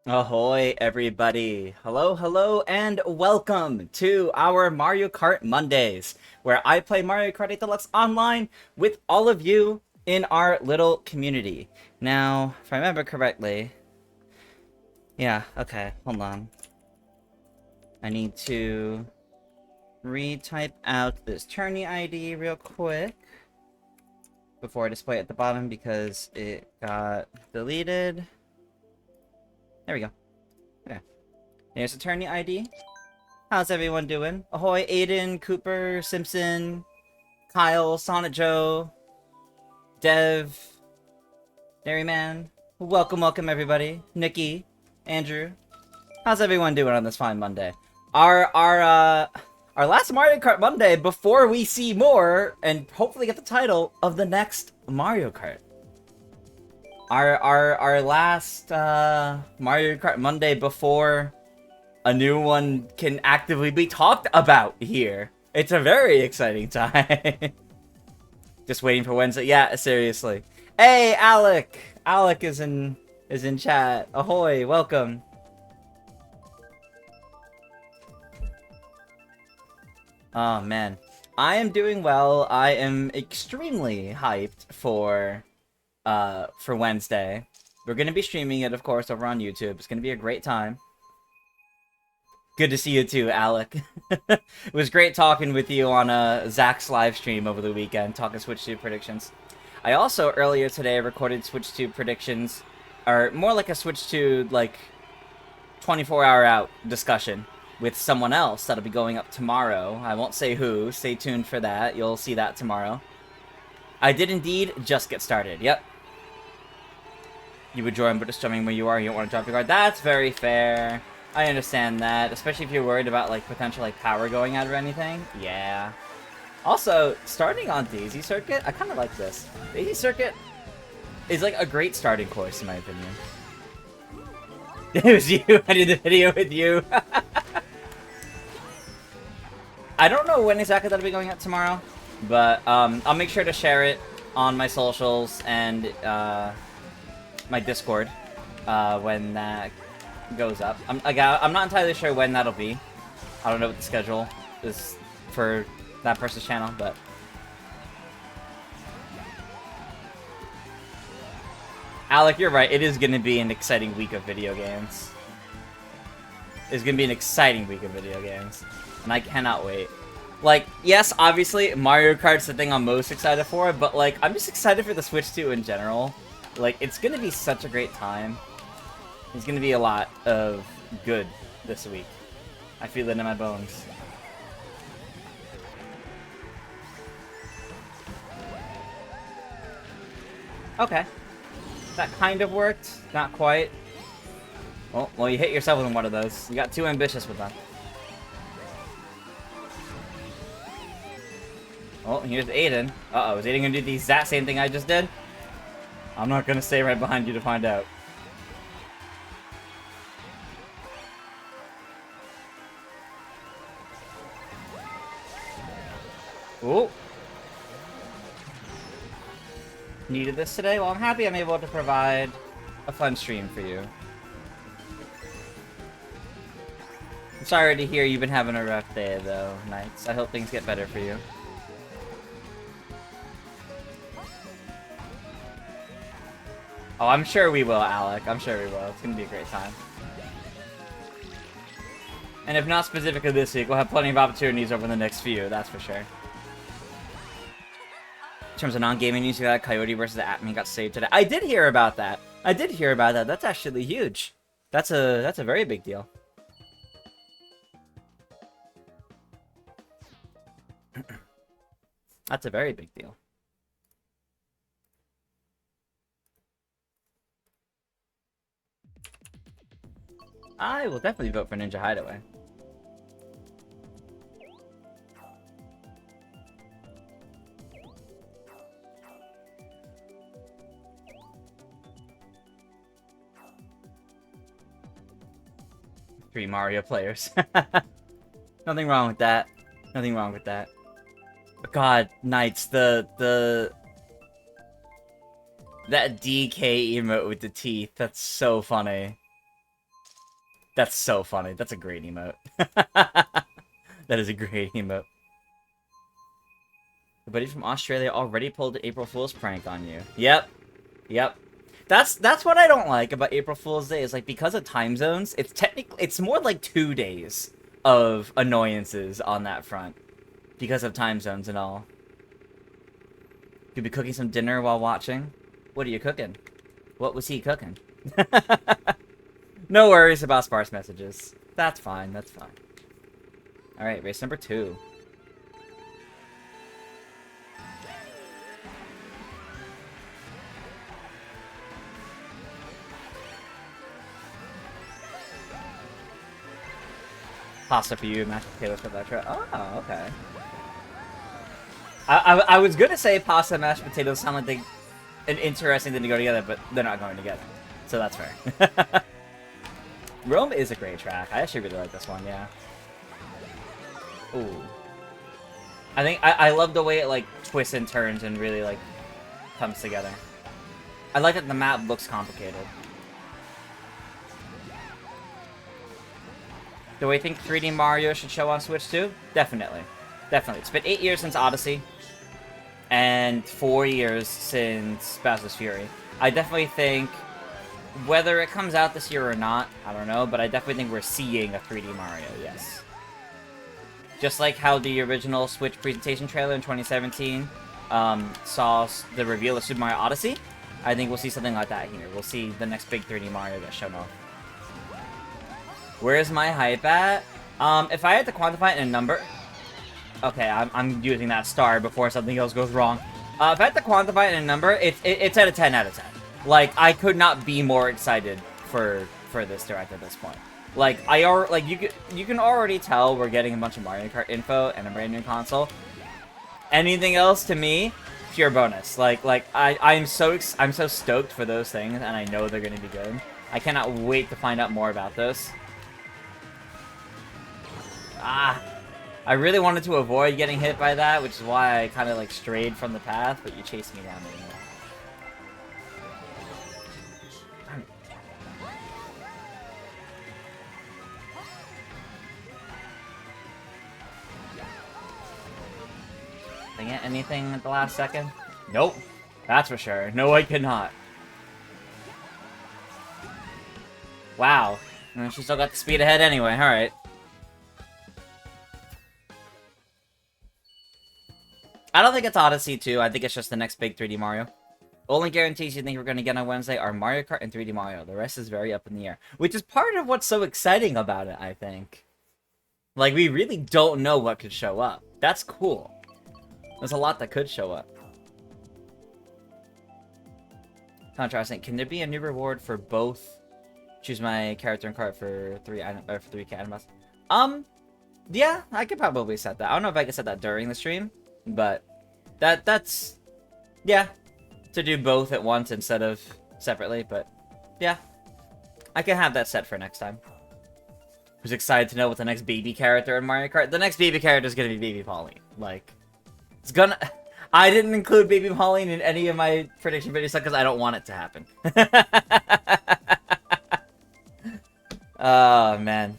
Ahoy, everybody! Hello, hello, and welcome to our Mario Kart Mondays, where I play Mario Kart 8 Deluxe online with all of you in our little community. Now, if I remember correctly, yeah, okay, hold on. I need to retype out this tourney ID real quick before I display it at the bottom because it got deleted. There we go. Okay. Here's the tourney ID. How's everyone doing? Ahoy, Aiden, Cooper, Simpson, Kyle, Sonic Joe, Dev, Dairyman. Welcome, welcome everybody. Nikki, Andrew. How's everyone doing on this fine Monday? Our last Mario Kart Monday before we see more and hopefully get the title of the next Mario Kart. Our last Mario Kart Monday before a new one can actively be talked about here. It's a very exciting time. Just waiting for Wednesday. Yeah, seriously. Hey, Alec. Alec is in chat. Ahoy, welcome. Oh man, I am doing well. I am extremely hyped for Wednesday. We're gonna be streaming it, of course, over on YouTube. It's gonna be a great time. Good to see you too, Alec. It was great talking with you on Zach's live stream over the weekend, talking Switch 2 predictions. I also, earlier today, recorded Switch 2 predictions, or more like a Switch 2, 24-hour out discussion with someone else that'll be going up tomorrow. I won't say who. Stay tuned for that. You'll see that tomorrow. I did indeed just get started. Yep. You would join, but just jumping where you are, you don't want to drop your guard. That's very fair. I understand that, especially if you're worried about, potential, power going out or anything. Yeah. Also, starting on Daisy Circuit, I kind of like this. Daisy Circuit is, a great starting course, in my opinion. It was you. I did the video with you. I don't know when exactly that'll be going out tomorrow, but, I'll make sure to share it on my socials and, my Discord, when that goes up. I'm not entirely sure when that'll be. I don't know what the schedule is for that person's channel, but Alec, you're right. It is going to be an exciting week of video games. It's going to be an exciting week of video games, and I cannot wait. Yes, obviously Mario Kart's the thing I'm most excited for, but I'm just excited for the Switch 2 in general. It's going to be such a great time. There's gonna be a lot of good this week. I feel it in my bones. Okay. That kind of worked. Not quite. Well, you hit yourself with one of those. You got too ambitious with that. Oh, here's Aiden. Uh-oh, is Aiden gonna do the exact same thing I just did? I'm not gonna stay right behind you to find out. Ooh. Needed this today? Well, I'm happy I'm able to provide a fun stream for you. I'm sorry to hear you've been having a rough day, though, Knights. I hope things get better for you. Oh, I'm sure we will, Alec. I'm sure we will. It's gonna be a great time. And if not specifically this week, we'll have plenty of opportunities over the next few, that's for sure. In terms of non-gaming news, we got Coyote versus Atman got saved today. I did hear about that. I did hear about that. That's actually huge. That's a very big deal. That's a very big deal. I will definitely vote for Ninja Hideaway. Three Mario players. Nothing wrong with that. Nothing wrong with that. God, Knights, that DK emote with the teeth, that's so funny. That's so funny. That's a great emote. That is a great emote. The buddy from Australia already pulled an April Fool's prank on you. Yep. Yep. That's what I don't like about April Fool's Day, is like, because of time zones, it's more like 2 days of annoyances on that front. Because of time zones and all. Could be cooking some dinner while watching. What are you cooking? What was he cooking? No worries about sparse messages. That's fine, that's fine. Alright, race number 2. Pasta for you, mashed potatoes for that trip. Oh, okay. I was gonna say pasta and mashed potatoes sound like an interesting thing to go together, but they're not going together. So that's fair. Rome is a great track. I actually really like this one, yeah. Ooh. I think I love the way it like twists and turns and really like comes together. I like that the map looks complicated. Do I think 3D Mario should show on Switch too? Definitely. Definitely. It's been 8 years since Odyssey. And 4 years since Bowser's Fury. I definitely think, whether it comes out this year or not, I don't know, but I definitely think we're seeing a 3D Mario, yes. Just like how the original Switch presentation trailer in 2017 saw the reveal of Super Mario Odyssey, I think we'll see something like that here. We'll see the next big 3D Mario get shown off. Where's my hype at? If I had to quantify it in a number... Okay, I'm using that star before something else goes wrong. If I had to quantify it in a number, it's at a 10 out of 10. Like, I could not be more excited for this direct at this point. Like, you can already tell we're getting a bunch of Mario Kart info and a brand new console. Anything else to me, pure bonus. I'm so stoked for those things, and I know they're gonna be good. I cannot wait to find out more about those. I really wanted to avoid getting hit by that, which is why I kind of like strayed from the path, but you chased me down anyway. Can I get anything at the last second? Nope. That's for sure. No, I cannot. Wow. She still got the speed ahead anyway. Alright. I don't think it's Odyssey 2. I think it's just the next big 3D Mario. Only guarantees you think we're going to get on Wednesday are Mario Kart and 3D Mario. The rest is very up in the air. Which is part of what's so exciting about it, I think. Like, we really don't know what could show up. That's cool. There's a lot that could show up. Contrasting. Can there be a new reward for both? Choose my character and cart for 3 items. Yeah, I could probably set that. I don't know if I can set that during the stream. But that's yeah, to do both at once instead of separately, but yeah, I can have that set for next time. Who's excited to know what the next baby character in Mario Kart? The next baby character is gonna be Baby Pauline. Like, it's gonna... I didn't include Baby Pauline in any of my prediction videos because I don't want it to happen. Oh, man.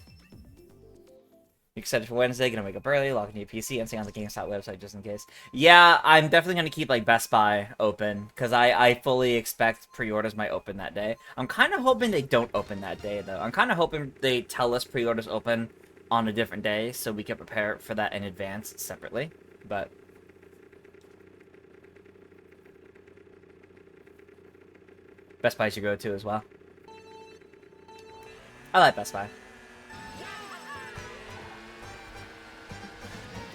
Excited for Wednesday, gonna wake up early, log into your PC, and stay on the GameStop website just in case. Yeah, I'm definitely gonna keep, like, Best Buy open, because I fully expect pre-orders might open that day. I'm kind of hoping they don't open that day, though. I'm kind of hoping they tell us pre-orders open on a different day, so we can prepare for that in advance separately, but... Best Buy should go to as well. I like Best Buy.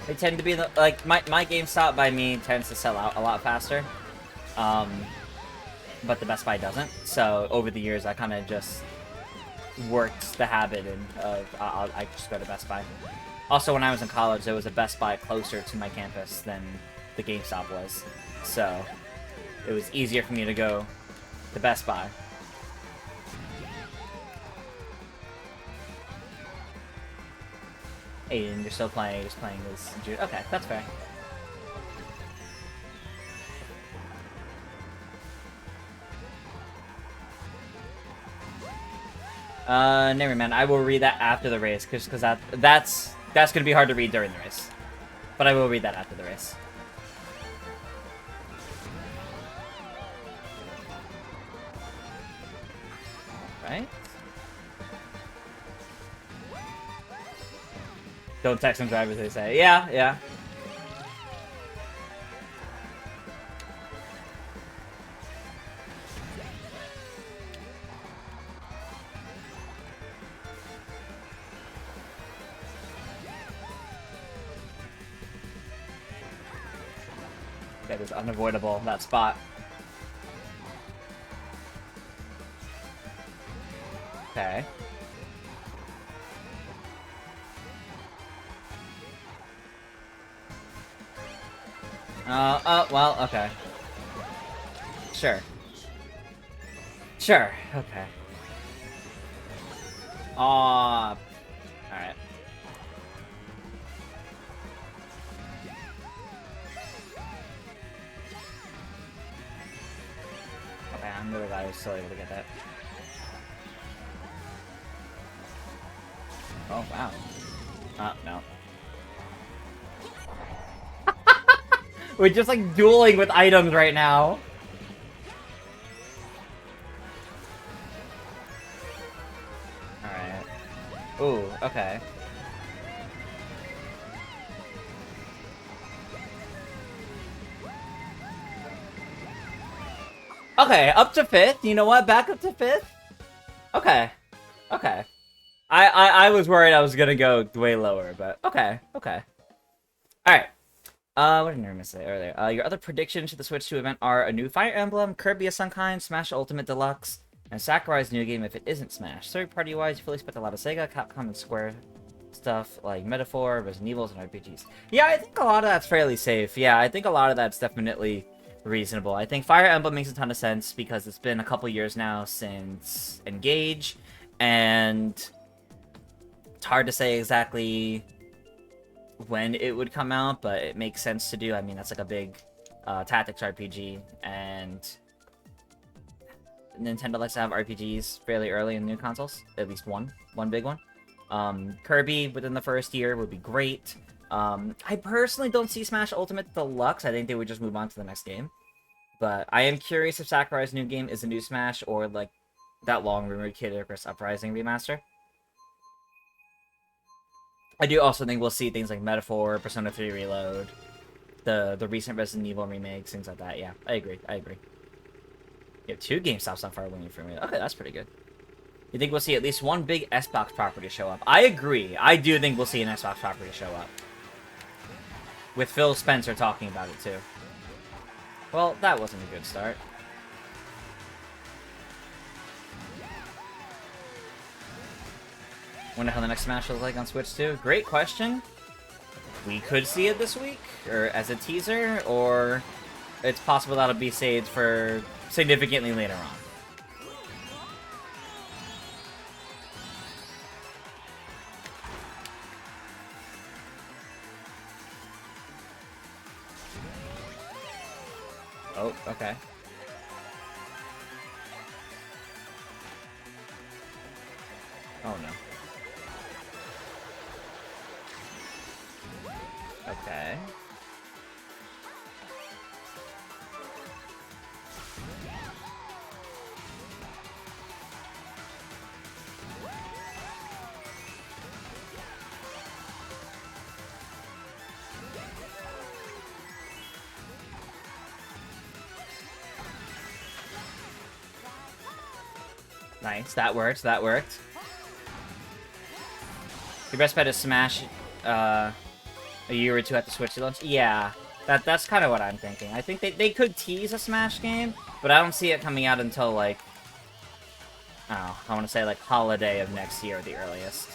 They tend to be, like, my GameStop by me tends to sell out a lot faster. But the Best Buy doesn't. So, over the years, I kind of just worked the habit of I just go to Best Buy. Also, when I was in college, there was a Best Buy closer to my campus than the GameStop was. So, it was easier for me to go to Best Buy. Aiden, you're still playing, you're just playing as Jude. Okay, that's fair. Never mind. I will read that after the race, because that's gonna be hard to read during the race. But I will read that after the race. Right? Don't text them drivers, they say. Yeah, yeah. That is unavoidable, that spot. Okay. Well, okay. Sure. Sure, okay. Alright. Okay, I'm really glad I was still able to get that. Oh, wow. No. We're just, like, dueling with items right now. Alright. Ooh, okay. Okay, up to 5th. You know what? Back up to 5th? Okay. Okay. I was worried I was gonna go way lower, but okay, okay. Alright. What did I say earlier? Your other predictions to the Switch 2 event are a new Fire Emblem, Kirby of some kind, Smash Ultimate Deluxe, and Sakurai's new game if it isn't Smash. Third-party wise, you fully expect a lot of Sega, Capcom, and Square stuff like Metaphor, Resident Evils, and RPGs. Yeah, I think a lot of that's fairly safe. Yeah, I think a lot of that's definitely reasonable. I think Fire Emblem makes a ton of sense because it's been a couple years now since Engage, and it's hard to say exactly when it would come out, but it makes sense to do. I mean, that's like a big tactics RPG, and Nintendo likes to have RPGs fairly early in new consoles. At least one big one. Kirby within the first year would be great. I personally don't see Smash Ultimate Deluxe. I think they would just move on to the next game. But I am curious if Sakurai's new game is a new Smash or like that long-rumored Kid Icarus Uprising remaster. I do also think we'll see things like Metaphor, Persona 3 Reload, the recent Resident Evil remakes, things like that. Yeah, I agree. You have 2 GameStops on Fire Wing for me. Okay, that's pretty good. You think we'll see at least one big Xbox property show up? I agree. I do think we'll see an Xbox property show up. With Phil Spencer talking about it, too. Well, that wasn't a good start. Wonder how the next Smash will look like on Switch 2. Great question. We could see it this week, or as a teaser, or it's possible that'll be saved for significantly later on. Oh, okay. Oh no. Okay. Nice, that worked, that worked. Your best bet is Smash, a year or 2 at the Switch launch? Yeah, that's kind of what I'm thinking. I think they could tease a Smash game, but I don't see it coming out until, like, I don't know, I want to say, like, holiday of next year at the earliest.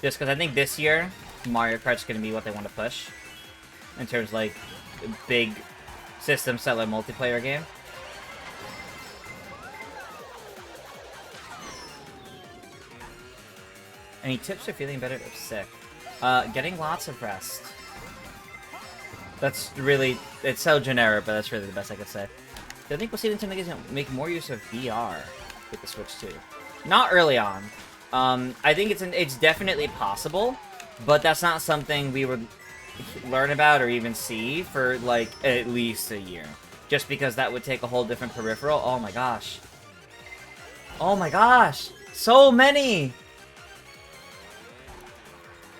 Just because I think this year, Mario Kart's going to be what they want to push. In terms of, like, big system-seller multiplayer game. Any tips for feeling better if sick? Getting lots of rest. That's really... It's so generic, but that's really the best I could say. I think we'll see Nintendo make more use of VR with the Switch 2. Not early on. I think it's definitely possible, but that's not something we would learn about or even see for, like, at least a year. Just because that would take a whole different peripheral. Oh my gosh. Oh my gosh! So many!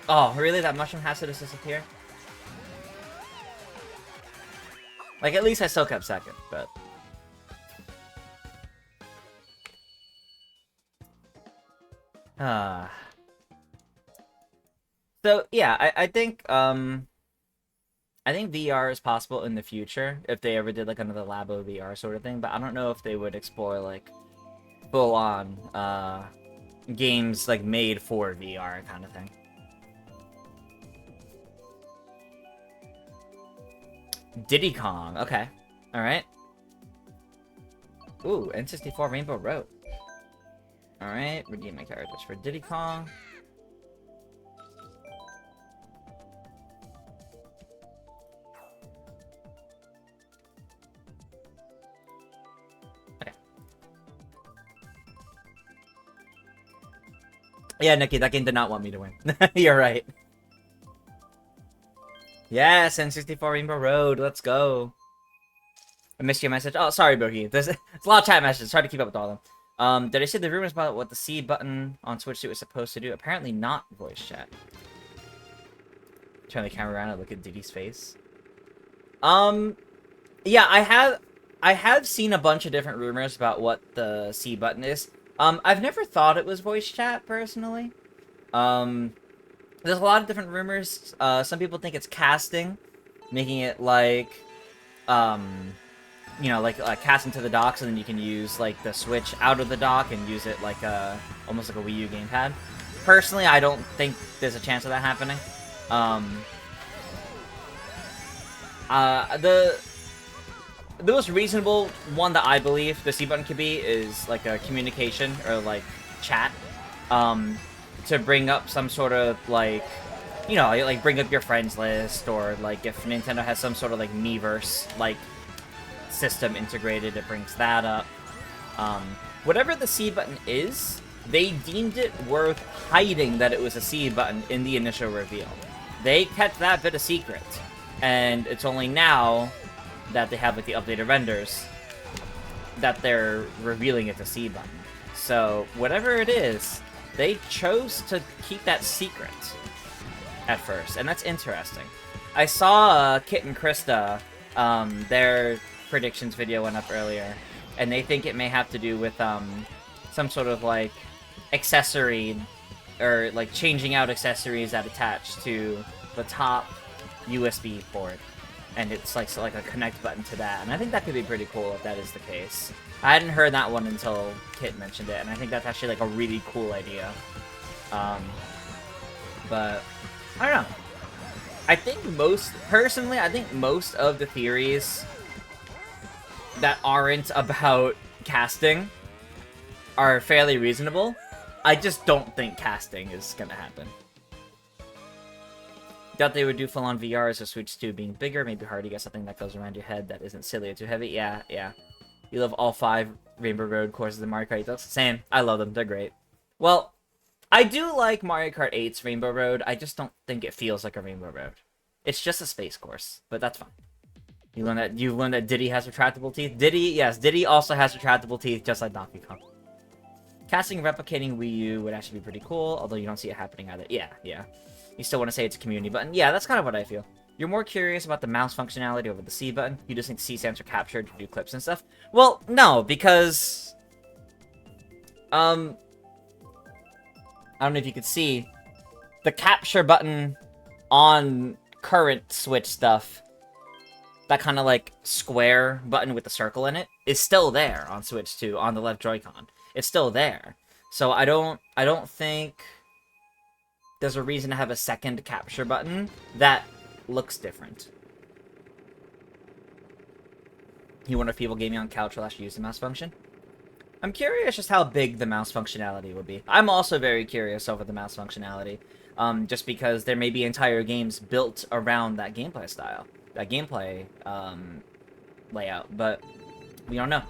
Oh, really? That mushroom has to just disappear? Like, at least I still kept second, but... So, yeah, I think VR is possible in the future, if they ever did, like, another Labo VR sort of thing, but I don't know if they would explore, like, full-on, games, like, made for VR kind of thing. Diddy Kong, okay. Alright. Ooh, N64 Rainbow Road. Alright, redeem my characters for Diddy Kong. Okay. Yeah, Nikki, that game did not want me to win. You're right. Yes, N64 Rainbow Road, let's go. I missed your message. Oh, sorry, Bohi. There's a lot of chat messages. Hard to keep up with all of them. Did I see the rumors about what the C button on Switch 2 was supposed to do? Apparently not voice chat. Turn the camera around and look at Diddy's face. Yeah, I have seen a bunch of different rumors about what the C button is. I've never thought it was voice chat, personally. There's a lot of different rumors. Some people think it's casting, making it like, you know, like cast into the dock, so then you can use like the Switch out of the dock and use it like almost like a Wii U gamepad. Personally, I don't think there's a chance of that happening. The most reasonable one that I believe the C button could be is like a communication or like chat, to bring up some sort of like, you know, like bring up your friends list, or like if Nintendo has some sort of like Miiverse like system integrated, it brings that up. Whatever the C button is, they deemed it worth hiding that it was a C button in the initial reveal. They kept that bit a secret, and it's only now that they have like the updated renders that they're revealing it's a C button. So whatever it is, they chose to keep that secret at first, and that's interesting. I saw Kit and Krista, their predictions video went up earlier, and they think it may have to do with some sort of like accessory, or like changing out accessories that attach to the top USB port, and it's like a connect button to that, and I think that could be pretty cool if that is the case. I hadn't heard that one until Kit mentioned it, and I think that's actually like a really cool idea. But I don't know. I think most of the theories that aren't about casting are fairly reasonable. I just don't think casting is gonna happen. Doubt they would do full-on VR as a Switch 2 being bigger. Maybe hard to get something that goes around your head that isn't silly or too heavy. Yeah. You love all 5 Rainbow Road courses in Mario Kart 8. Same. I love them. They're great. Well, I do like Mario Kart 8's Rainbow Road. I just don't think it feels like a Rainbow Road. It's just a space course, but that's fine. You learned that Diddy has retractable teeth? Yes, Diddy also has retractable teeth, just like Donkey Kong. Casting replicating Wii U would actually be pretty cool, although you don't see it happening either. Yeah. You still want to say it's a community button? Yeah, that's kind of what I feel. You're more curious about the mouse functionality over the C button? You just think C stands for capture to do clips and stuff? Well, no, because... I don't know if you could see, the capture button on current Switch stuff, that kind of like square button with the circle in it, is still there on Switch 2, on the left Joy-Con. It's still there. So I don't think there's a reason to have a second capture button that looks different. You wonder if people gaming on couch will actually use the mouse function? I'm curious just how big the mouse functionality would be. I'm also very curious over the mouse functionality, just because there may be entire games built around that gameplay style, that gameplay layout, but we don't know.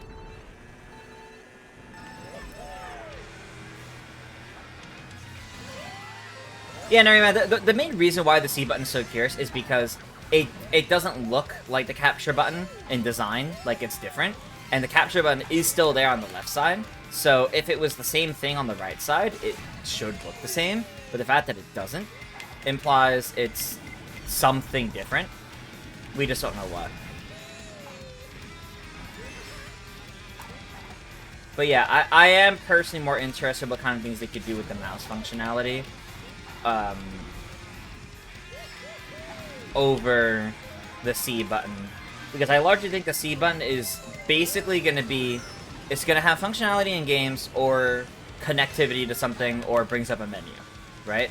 Yeah, no, man, the main reason why the C button is so curious is because it doesn't look like the capture button in design, like it's different, and the capture button is still there on the left side, so if it was the same thing on the right side, it should look the same, but the fact that it doesn't implies it's something different. We just don't know what. But yeah, I am personally more interested in what kind of things they could do with the mouse functionality. Over the C button. Because I largely think the C button is basically going to be... It's going to have functionality in games or connectivity to something or brings up a menu, right?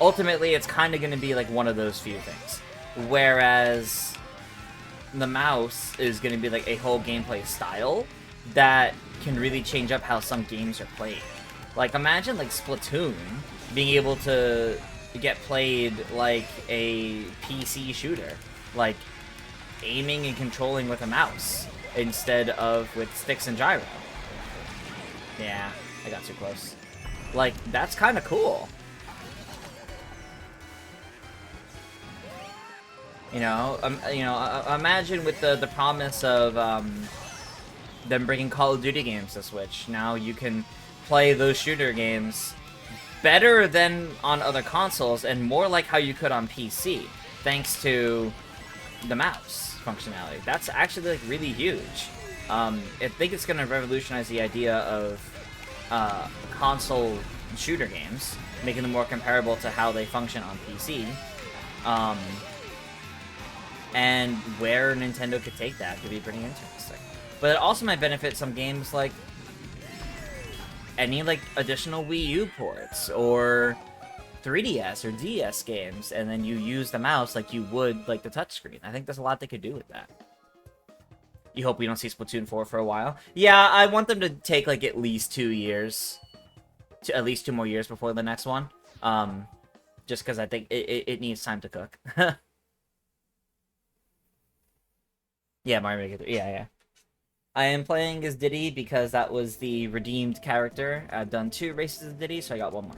Ultimately, it's kind of going to be like one of those few things. Whereas the mouse is going to be like a whole gameplay style that can really change up how some games are played. Like, imagine like Splatoon being able to get played like a PC shooter. Like, aiming and controlling with a mouse instead of with sticks and gyro. Yeah, I got too close. Like, that's kind of cool. You know, imagine with the promise of them bringing Call of Duty games to Switch. Now you can play those shooter games better than on other consoles and more like how you could on PC, thanks to the mouse functionality. That's actually like really huge. I think it's going to revolutionize the idea of console shooter games, making them more comparable to how they function on PC. And where Nintendo could take that could be pretty interesting. But it also might benefit some games like any like additional Wii U ports or 3DS or DS games, and then you use the mouse like you would like the touchscreen. I think there's a lot they could do with that. You hope we don't see Splatoon 4 for a while. Yeah, I want them to take like at least 2 years, at least 2 more years before the next one. Just because I think it needs time to cook. Yeah, Mario Maker 3. Yeah. I am playing as Diddy because that was the redeemed character. I've done 2 races as Diddy, so I got 1 more.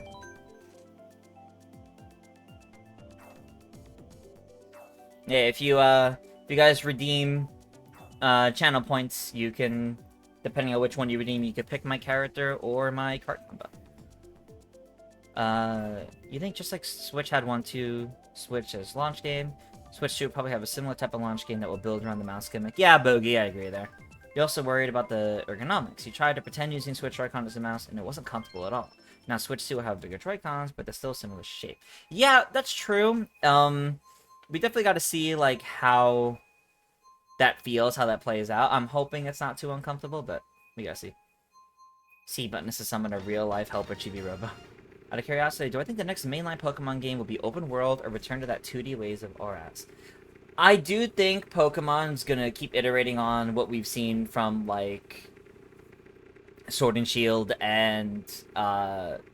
Yeah, if you guys redeem channel points, you can, depending on which one you redeem, you could pick my character or my Kart combo. You think just like Switch had one to Switch as launch game, Switch 2 will probably have a similar type of launch game that will build around the mouse gimmick. Yeah, Bogey, I agree there. You're also worried about the ergonomics. You tried to pretend using Switch Joy-Con as a mouse, and it wasn't comfortable at all. Now, Switch 2 will have bigger Joy-Cons, but they're still similar shape. Yeah, that's true. We definitely got to see, like, how that feels, how that plays out. I'm hoping it's not too uncomfortable, but we gotta see. C button is to summon a real-life Helper Chibi Robo. Out of curiosity, do I think the next mainline Pokemon game will be open world or return to that 2D ways of ORAS? I do think Pokemon's gonna keep iterating on what we've seen from, like, Sword and Shield and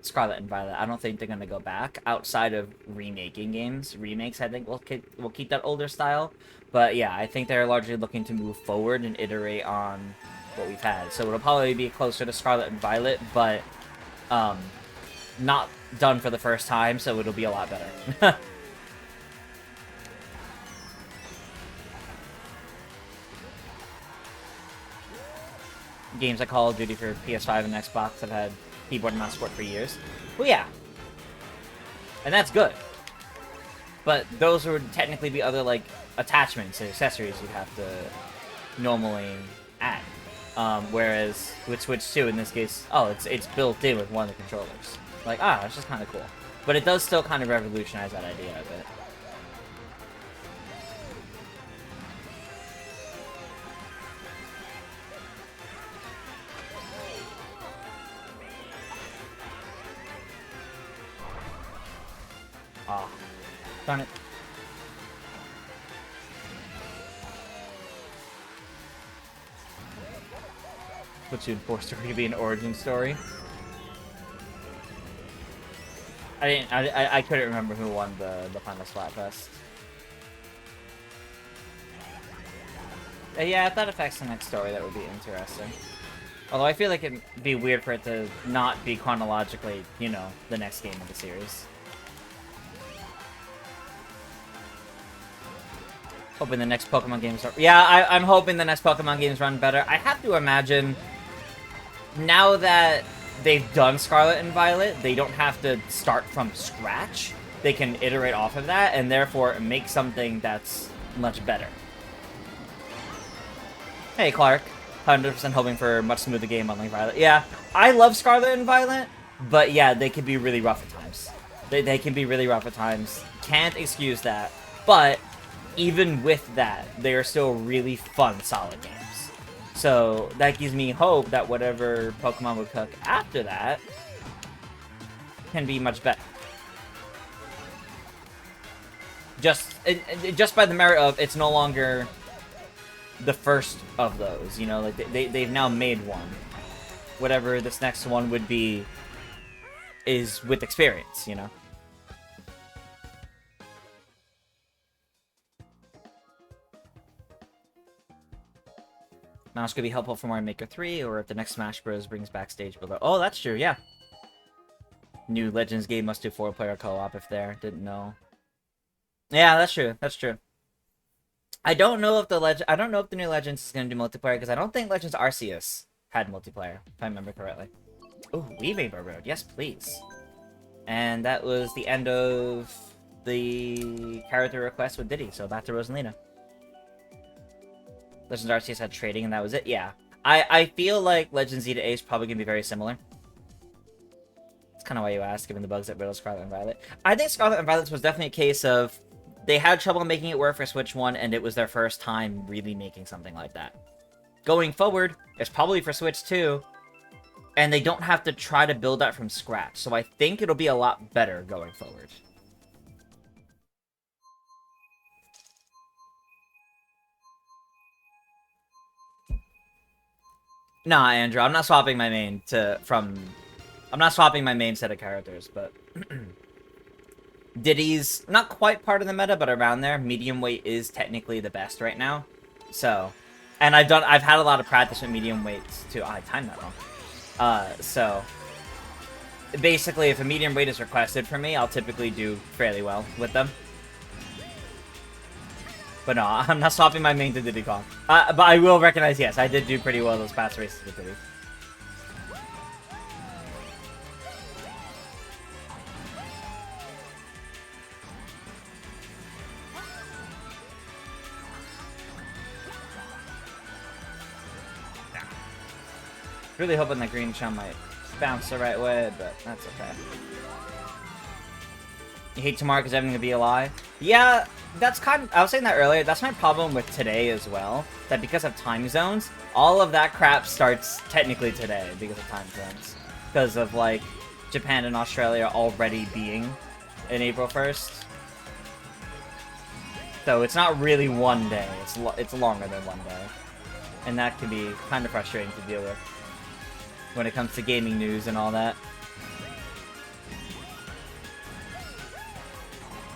Scarlet and Violet. I don't think they're gonna go back outside of remaking games. Remakes, I think, will keep that older style. But yeah, I think they're largely looking to move forward and iterate on what we've had. So it'll probably be closer to Scarlet and Violet, but not done for the first time, so it'll be a lot better. Games like Call of Duty for PS5 and Xbox have had keyboard and mouse support for years. Well, yeah. And that's good. But those would technically be other, like, attachments or accessories you'd have to normally add. Whereas with Switch 2, in this case, oh, it's built in with one of the controllers. Like, it's just kind of cool. But it does still kind of revolutionize that idea a bit. Ah, darn it. Splatoon 4 story could be an origin story. I couldn't remember who won the final Splatfest. Yeah, if that affects the next story, that would be interesting. Although I feel like it'd be weird for it to not be chronologically, you know, the next game of the series. Hoping the next Pokemon games are... Yeah, I'm hoping the next Pokemon games run better. I have to imagine, now that they've done Scarlet and Violet, they don't have to start from scratch. They can iterate off of that, and therefore make something that's much better. Hey, Clark. 100% hoping for a much smoother game on like Violet. Yeah, I love Scarlet and Violet, but yeah, they can be really rough at times. They can be really rough at times. Can't excuse that. But even with that, they are still really fun, solid games. So that gives me hope that whatever Pokemon would cook after that can be much better. Just by the merit of it's no longer the first of those, you know, like they've now made one. Whatever this next one would be is with experience, you know. Mouse could be helpful for Mario Maker 3, or if the next Smash Bros. Brings back Stage Builder. Oh, that's true, yeah. New Legends game must do 4-player co-op if there. Didn't know. Yeah, that's true. That's true. I don't know if the new Legends is going to do multiplayer, because I don't think Legends Arceus had multiplayer, if I remember correctly. Ooh, Weavable Road. Yes, please. And that was the end of the character request with Diddy, so back to Rosalina. Legends Arceus had trading, and that was it? Yeah. I feel like Legends Z to A is probably going to be very similar. That's kind of why you asked, given the bugs that riddle Scarlet and Violet. I think Scarlet and Violet was definitely a case of they had trouble making it work for Switch 1, and it was their first time really making something like that. Going forward, it's probably for Switch 2, and they don't have to try to build that from scratch, so I think it'll be a lot better going forward. Nah, Andrew, I'm not swapping my main I'm not swapping my main set of characters, but Diddy's not quite part of the meta, but around there. Medium weight is technically the best right now. So, and I've had a lot of practice with medium weights too. Oh, I timed that wrong. So basically, if a medium weight is requested for me, I'll typically do fairly well with them. But no, I'm not swapping my main to Diddy Kong. But I will recognize, yes, I did do pretty well those past races with Diddy. Really hoping that green shell might bounce the right way, but that's okay. You hate tomorrow because everything will be a lie? Yeah, that's kind of... I was saying that earlier. That's my problem with today as well. That because of time zones, all of that crap starts technically today because of time zones. Because of, like, Japan and Australia already being in April 1st. So it's not really one day. It's longer than one day. And that can be kind of frustrating to deal with when it comes to gaming news and all that.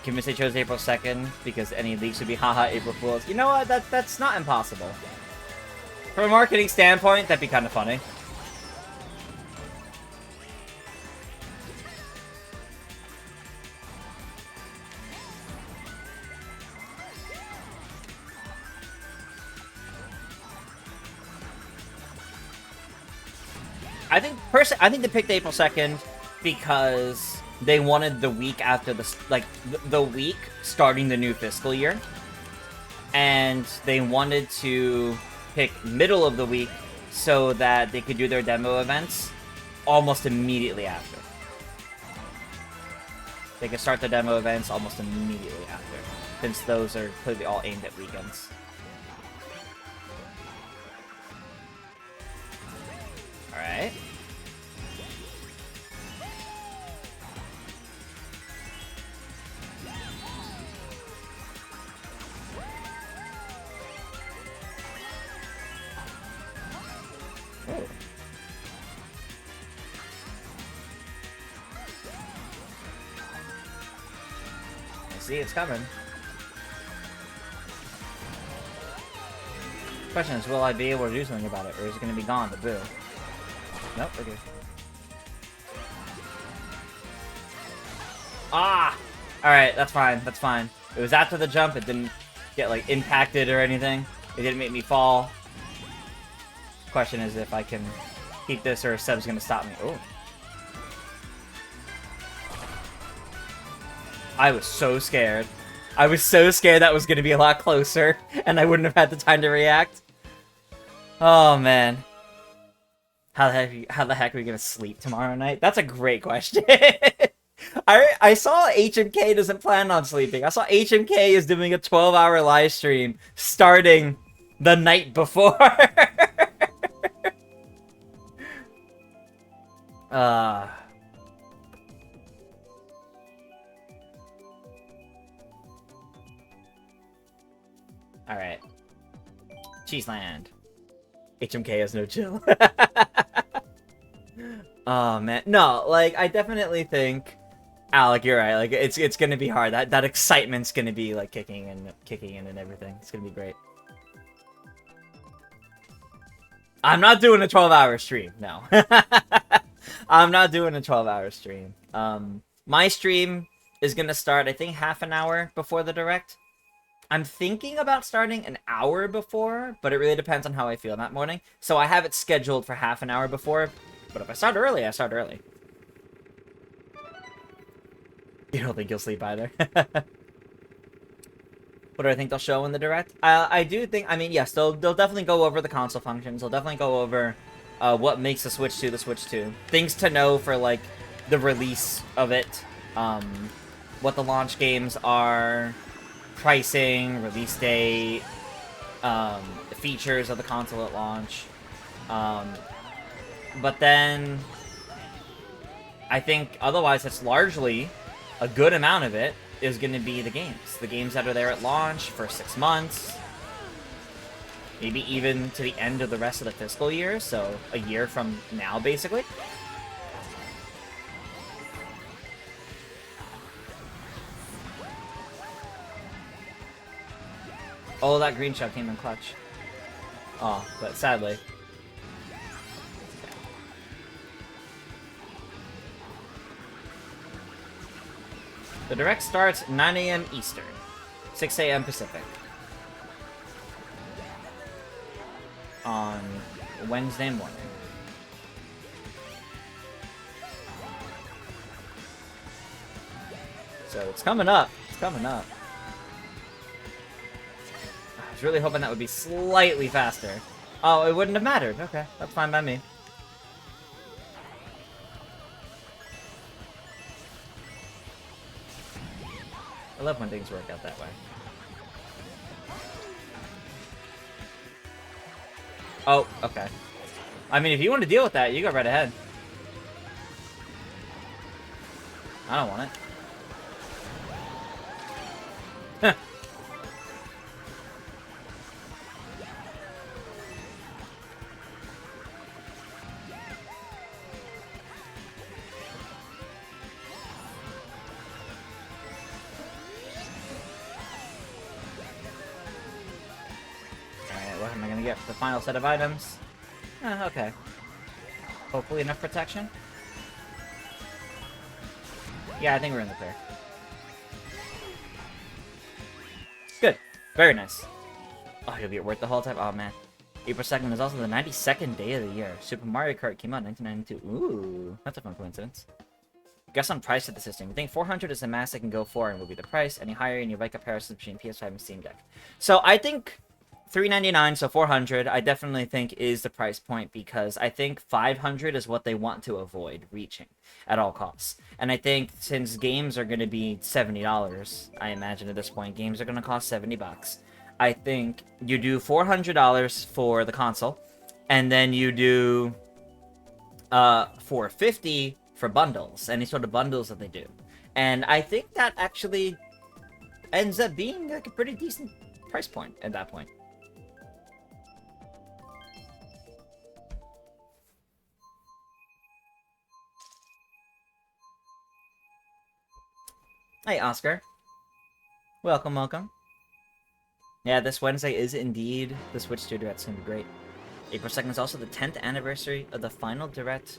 Convinced they chose April 2nd because any leaks would be haha April Fools. You know what? That's not impossible. From a marketing standpoint, that'd be kind of funny. I think they picked April 2nd because they wanted the week after the week starting the new fiscal year. And they wanted to pick middle of the week so that they could do their demo events almost immediately after. They could start the demo events almost immediately after, since those are clearly all aimed at weekends. Alright. See, it's coming. Question is, will I be able to do something about it, or is it going to be gone to boo? Nope, okay. Ah! Alright, that's fine, that's fine. It was after the jump, it didn't get, like, impacted or anything. It didn't make me fall. Question is if I can keep this or if Seb's gonna stop me. Oh. I was so scared. I was so scared that was gonna be a lot closer, and I wouldn't have had the time to react. Oh, man. How the heck are we gonna sleep tomorrow night? That's a great question. I saw HMK doesn't plan on sleeping. I saw HMK is doing a 12-hour live stream starting the night before. Alright. Cheeseland. HMK has no chill. Oh, man. No, like, I definitely think... Alec, you're right. Like, it's gonna be hard. That excitement's gonna be, like, kicking in and everything. It's gonna be great. I'm not doing a 12-hour stream, no. I'm not doing a 12-hour stream. My stream is gonna start, I think, half an hour before the direct. I'm thinking about starting an hour before, but it really depends on how I feel that morning. So I have it scheduled for half an hour before, but if I start early, I start early. You don't think you'll sleep either? What do I think they'll show in the direct? I do think, I mean, yes, they'll definitely go over the console functions. They'll definitely go over what makes the Switch 2 the Switch 2. Things to know for, like, the release of it. What the launch games are, pricing, release date, the features of the console at launch. But then, I think otherwise it's largely, a good amount of it is going to be the games. The games that are there at launch for 6 months. Maybe even to the end of the rest of the fiscal year, so a year from now, basically. Oh, that green shell came in clutch. Oh, but sadly. The direct starts 9 a.m. Eastern, 6 a.m. Pacific. On Wednesday morning. So it's coming up. It's coming up. I was really hoping that would be slightly faster. Oh, it wouldn't have mattered. Okay, that's fine by me. I love when things work out that way. Oh, okay. I mean, if you want to deal with that, you go right ahead. I don't want it. Huh. What am I gonna get for the final set of items? Okay. Hopefully enough protection? Yeah, I think we're in the clear. Good. Very nice. Oh, you'll be at work the whole time? Oh, man. April 2nd is also the 92nd day of the year. Super Mario Kart came out in 1992. Ooh, that's a fun coincidence. Guess on price of the system. You think 400 is the max it can go for and will be the price. Any higher and you write comparisons between PS5 and Steam Deck. So I think $399, so 400, I definitely think is the price point because I think 500 is what they want to avoid reaching at all costs. And I think since games are going to be $70, I imagine at this point, games are going to cost $70. I think you do $400 for the console, and then you do $450 for bundles, any sort of bundles that they do. And I think that actually ends up being like a pretty decent price point at that point. Hey, Oscar. Welcome, welcome. Yeah, this Wednesday is indeed the Switch 2 Direct. It's going to be great. April 2nd is also the 10th anniversary of the final direct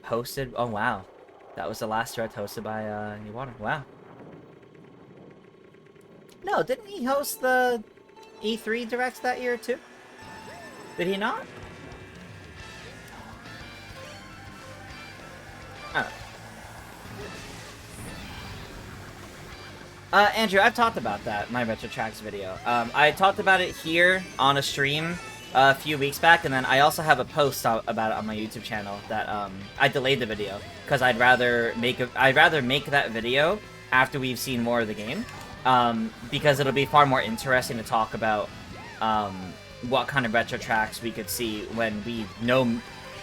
hosted. Oh, wow. That was the last direct hosted by Iwata. Wow. No, didn't he host the E3 directs that year too? Did he not? Oh. Andrew, I've talked about that, my Retro Tracks video. I talked about it here on a stream a few weeks back, and then I also have a post about it on my YouTube channel that I delayed the video because I'd rather make that video after we've seen more of the game, because it'll be far more interesting to talk about what kind of Retro Tracks we could see when we know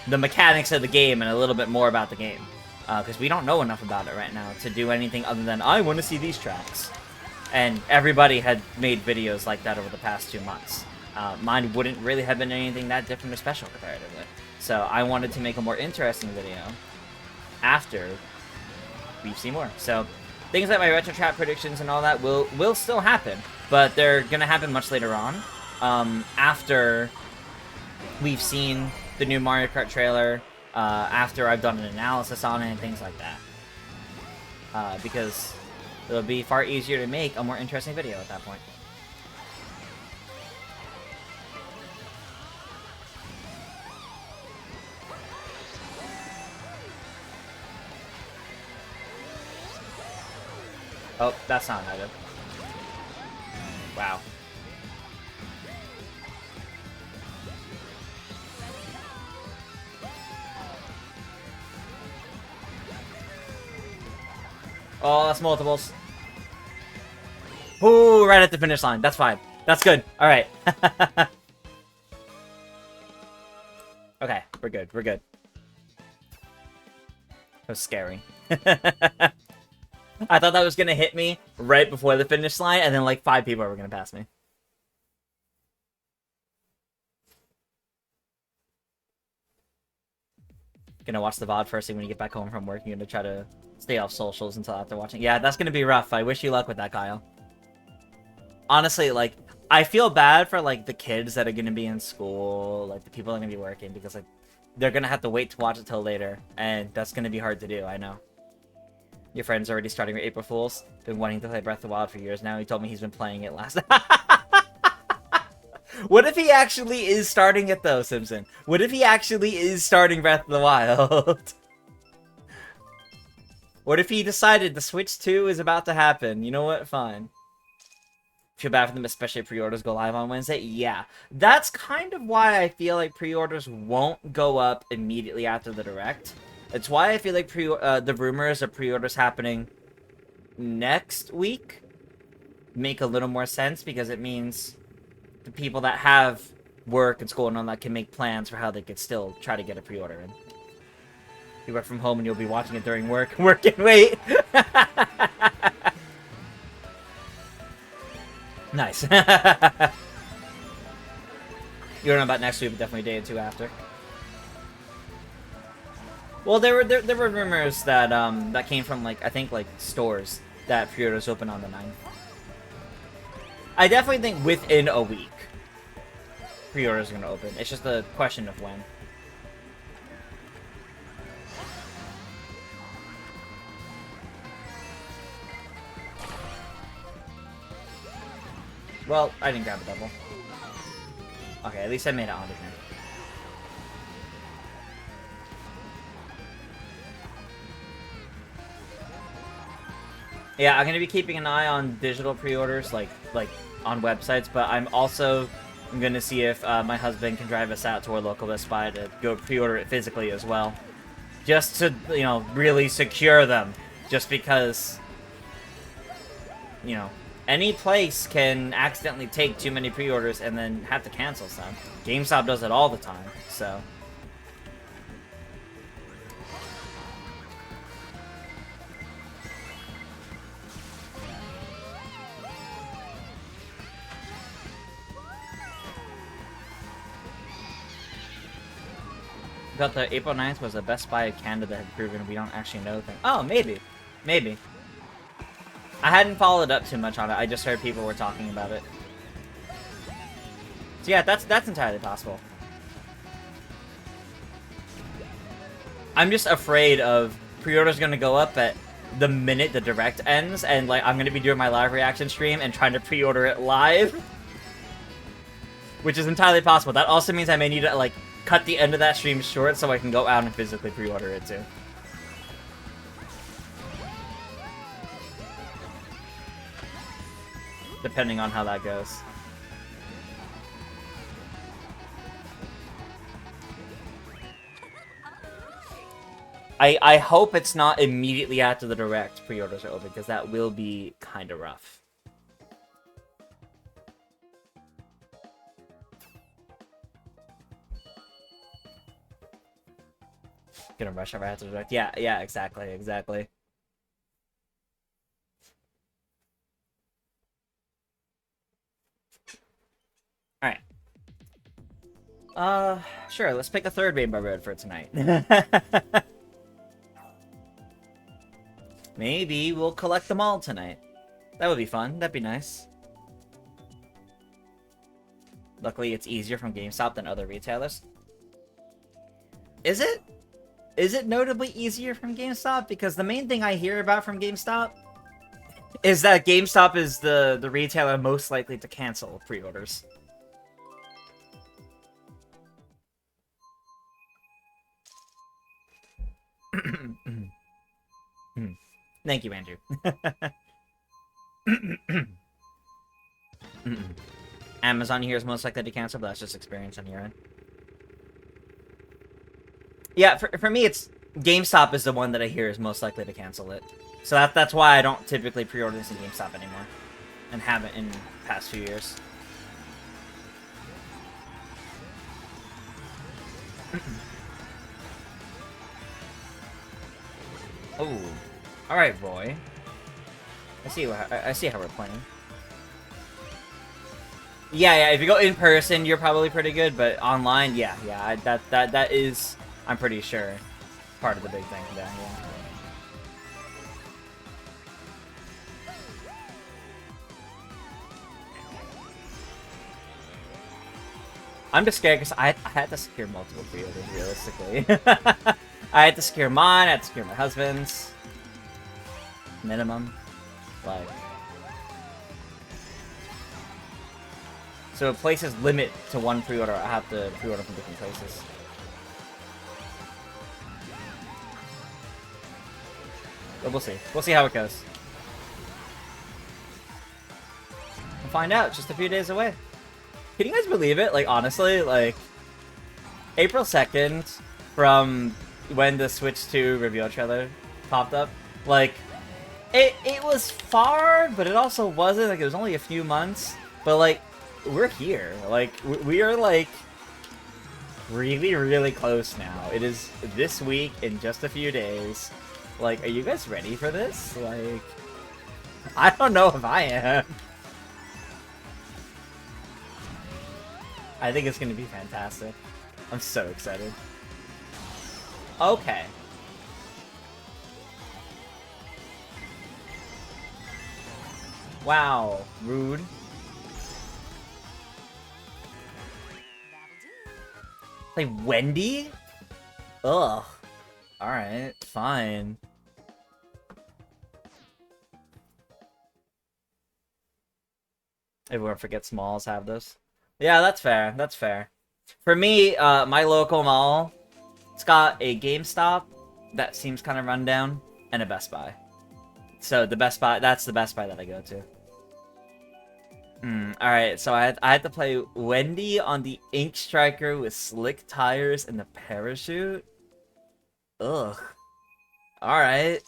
the mechanics of the game and a little bit more about the game. Because we don't know enough about it right now to do anything other than, I want to see these tracks. And everybody had made videos like that over the past 2 months. Mine wouldn't really have been anything that different or special comparatively. So I wanted to make a more interesting video after we've seen more. So things like my Retro Trap predictions and all that will still happen, but they're going to happen much later on, after we've seen the new Mario Kart trailer, after I've done an analysis on it and things like that. Because it'll be far easier to make a more interesting video at that point. Oh, that's not negative. Wow. Oh, that's multiples. Ooh, right at the finish line. That's fine. That's good. Alright. Okay, we're good. We're good. That was scary. I thought that was gonna hit me right before the finish line, and then like 5 people were gonna pass me. Gonna watch the VOD first thing when you get back home from work. You're gonna try to stay off socials until after watching. Yeah, that's gonna be rough. I wish you luck with that, Kyle. Honestly, like, I feel bad for, like, the kids that are gonna be in school, like, the people that are gonna be working, because, like, they're gonna have to wait to watch it till later, and that's gonna be hard to do, I know. Your friend's already starting with April Fools. Been wanting to play Breath of the Wild for years now. He told me he's been playing it last... What if he actually is starting it, though, Simpson? What if he actually is starting Breath of the Wild? What if he decided the Switch 2 is about to happen? You know what? Fine. Feel bad for them, especially if pre-orders go live on Wednesday. Yeah. That's kind of why I feel like pre-orders won't go up immediately after the Direct. It's why I feel like the rumors of pre-orders happening next week make a little more sense, because it means the people that have work and school and all that can make plans for how they could still try to get a pre-order in. You work from home and you'll be watching it during work. Work and wait! Nice. You don't know about next week, but definitely a day or two after. Well, there were rumors that that came from, like, I think, like, stores that pre-orders open on the 9th. I definitely think within a week pre-orders are going to open. It's just a question of when. Well, I didn't grab a double. Okay, at least I made it onto here. Yeah, I'm gonna be keeping an eye on digital pre-orders, like on websites, but I'm gonna see if my husband can drive us out to our local Best Buy to go pre-order it physically as well, just to, you know, really secure them. Just because, you know, any place can accidentally take too many pre-orders and then have to cancel some. GameStop does it all the time, so. Thought the April 9th was the Best Buy of Canada had proven we don't actually know things. Oh, maybe. Maybe. I hadn't followed up too much on it. I just heard people were talking about it. So yeah, that's entirely possible. I'm just afraid of pre-orders gonna go up at the minute the direct ends, and like I'm gonna be doing my live reaction stream and trying to pre-order it live, which is entirely possible. That also means I may need to like cut the end of that stream short so I can go out and physically pre-order it too. Depending on how that goes. I hope it's not immediately after the direct pre-orders are open, because that will be kind of rough. Gonna rush over after the direct. Yeah, exactly. Alright. Sure, let's pick a third Rainbow Road for tonight. Maybe we'll collect them all tonight. That would be fun. That'd be nice. Luckily, it's easier from GameStop than other retailers. Is it? Is it notably easier from GameStop? Because the main thing I hear about from GameStop is that GameStop is the retailer most likely to cancel pre-orders. Thank you, Andrew. Amazon here is most likely to cancel, but that's just experience on your end. Yeah, for me, it's GameStop is the one that I hear is most likely to cancel it. So that's why I don't typically pre-order this in GameStop anymore, and haven't in the past few years. Oh, all right, Roy. I see how we're playing. Yeah. If you go in person, you're probably pretty good, but online, yeah. That is, I'm pretty sure, part of the big thing. Yeah. I'm just scared because I had to secure multiple pre-orders, realistically. I had to secure mine, I had to secure my husband's. Minimum. Like... So if places limit to one pre-order, I have to pre-order from different places. But we'll see. We'll see how it goes. We'll find out just a few days away. Can you guys believe it? Like, honestly, like... April 2nd, from when the Switch 2 reveal trailer popped up, like... It was far, but it also wasn't. Like, it was only a few months. But, like, we're here. Like, we are, like, really, really close now. It is this week in just a few days. Like, are you guys ready for this? Like, I don't know if I am. I think it's gonna be fantastic. I'm so excited. Okay. Wow, rude. Like Wendy? Ugh. Alright, fine. Everyone forgets malls have this. Yeah, that's fair. That's fair. For me, my local mall, it's got a GameStop that seems kind of run down, and a Best Buy. So the Best Buy, that's the Best Buy that I go to. Alright, so I had to play Wendy on the Ink Striker with slick tires and the parachute? Ugh. Alright.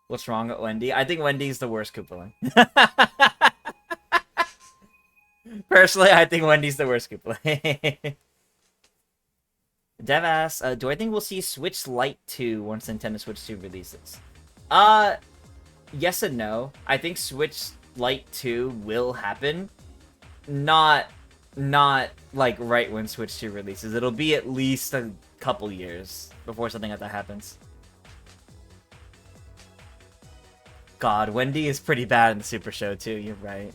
What's wrong with Wendy? I think Wendy's the worst Koopaling. Personally, I think Wendy's the worst Koopaling. Dev asks, do I think we'll see Switch Lite 2 once Nintendo Switch 2 releases? Yes and no. I think Switch Lite 2 will happen. Not like right when Switch 2 releases. It'll be at least a couple years before something like that happens. God, Wendy is pretty bad in the Super Show too, you're right.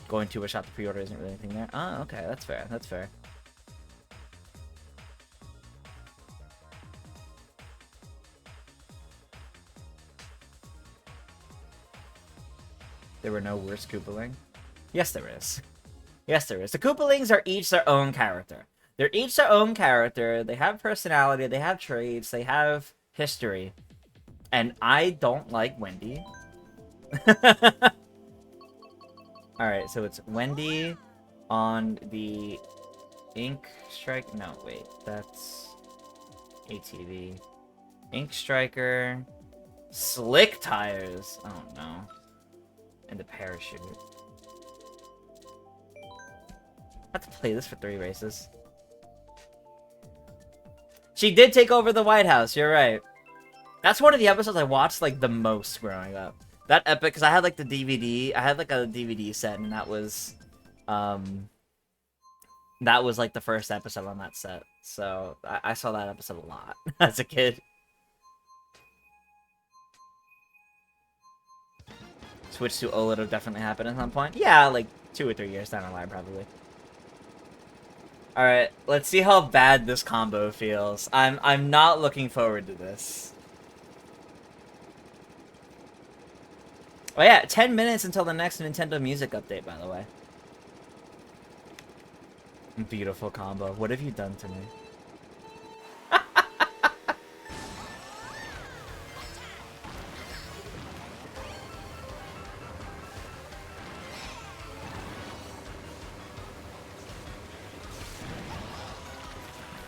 Going to a shop to pre-order isn't really anything there. Ah, okay, that's fair. That's fair. There were no worse Koopaling? Yes, there is. Yes, there is. The Koopalings are each their own character. They're each their own character. They have personality. They have traits. They have history. And I don't like Wendy. Alright, so it's Wendy on the Ink Strike. No, wait. That's ATV. Ink Striker. Slick Tires. Oh, no. And the Parachute. I have to play this for 3 races. She did take over the White House, you're right. That's one of the episodes I watched, like, the most growing up. That epic, because I had, like, the DVD. I had, like, a DVD set, and that was, like, the first episode on that set. So, I saw that episode a lot as a kid. Switch to OLED will definitely happen at some point. Yeah, like, 2 or 3 years down the line, probably. Alright, let's see how bad this combo feels. I'm not looking forward to this. Oh yeah, 10 minutes until the next Nintendo Music update, by the way. Beautiful combo. What have you done to me?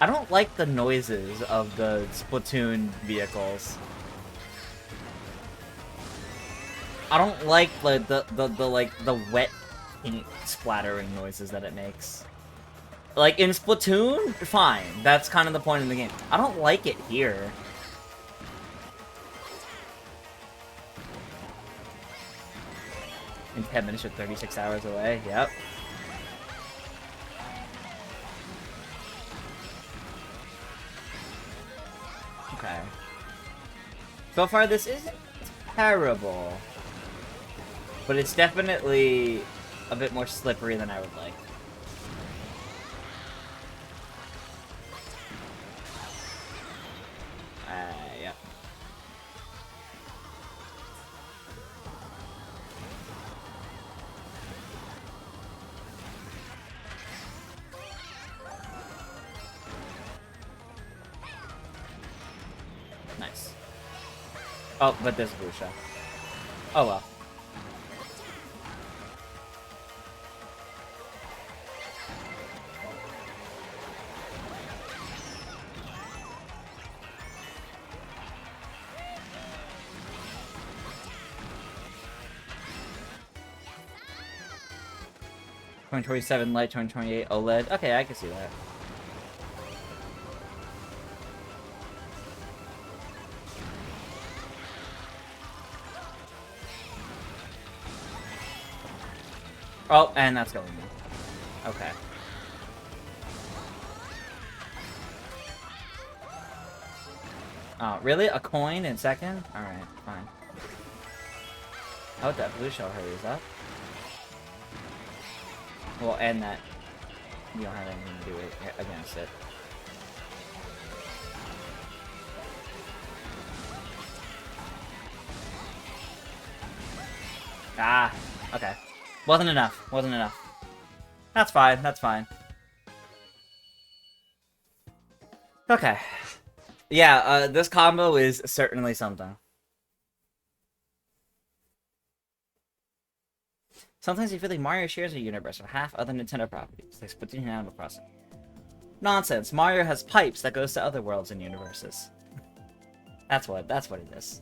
I don't like the noises of the Splatoon vehicles. I don't like the wet paint splattering noises that it makes. Like in Splatoon, fine. That's kind of the point of the game. I don't like it here. In 10 minutes or 36 hours away. Yep. Okay. So far, this isn't terrible. But it's definitely a bit more slippery than I would like. Yeah. Nice. Oh, but there's Busha. Oh well. $2027 Lite, $2028 OLED. Okay, I can see that. Oh, and that's going in. Okay. Oh, really? A coin in second? Alright, fine. I hope that blue shell hurries up. Well, and that you don't have anything to do against it. Ah, okay. Wasn't enough. Wasn't enough. That's fine. That's fine. Okay. Yeah, this combo is certainly something. Sometimes you feel like Mario shares a universe with half other Nintendo properties, like Splatoon and Animal Crossing. Nonsense. Mario has pipes that goes to other worlds and universes. That's what it is.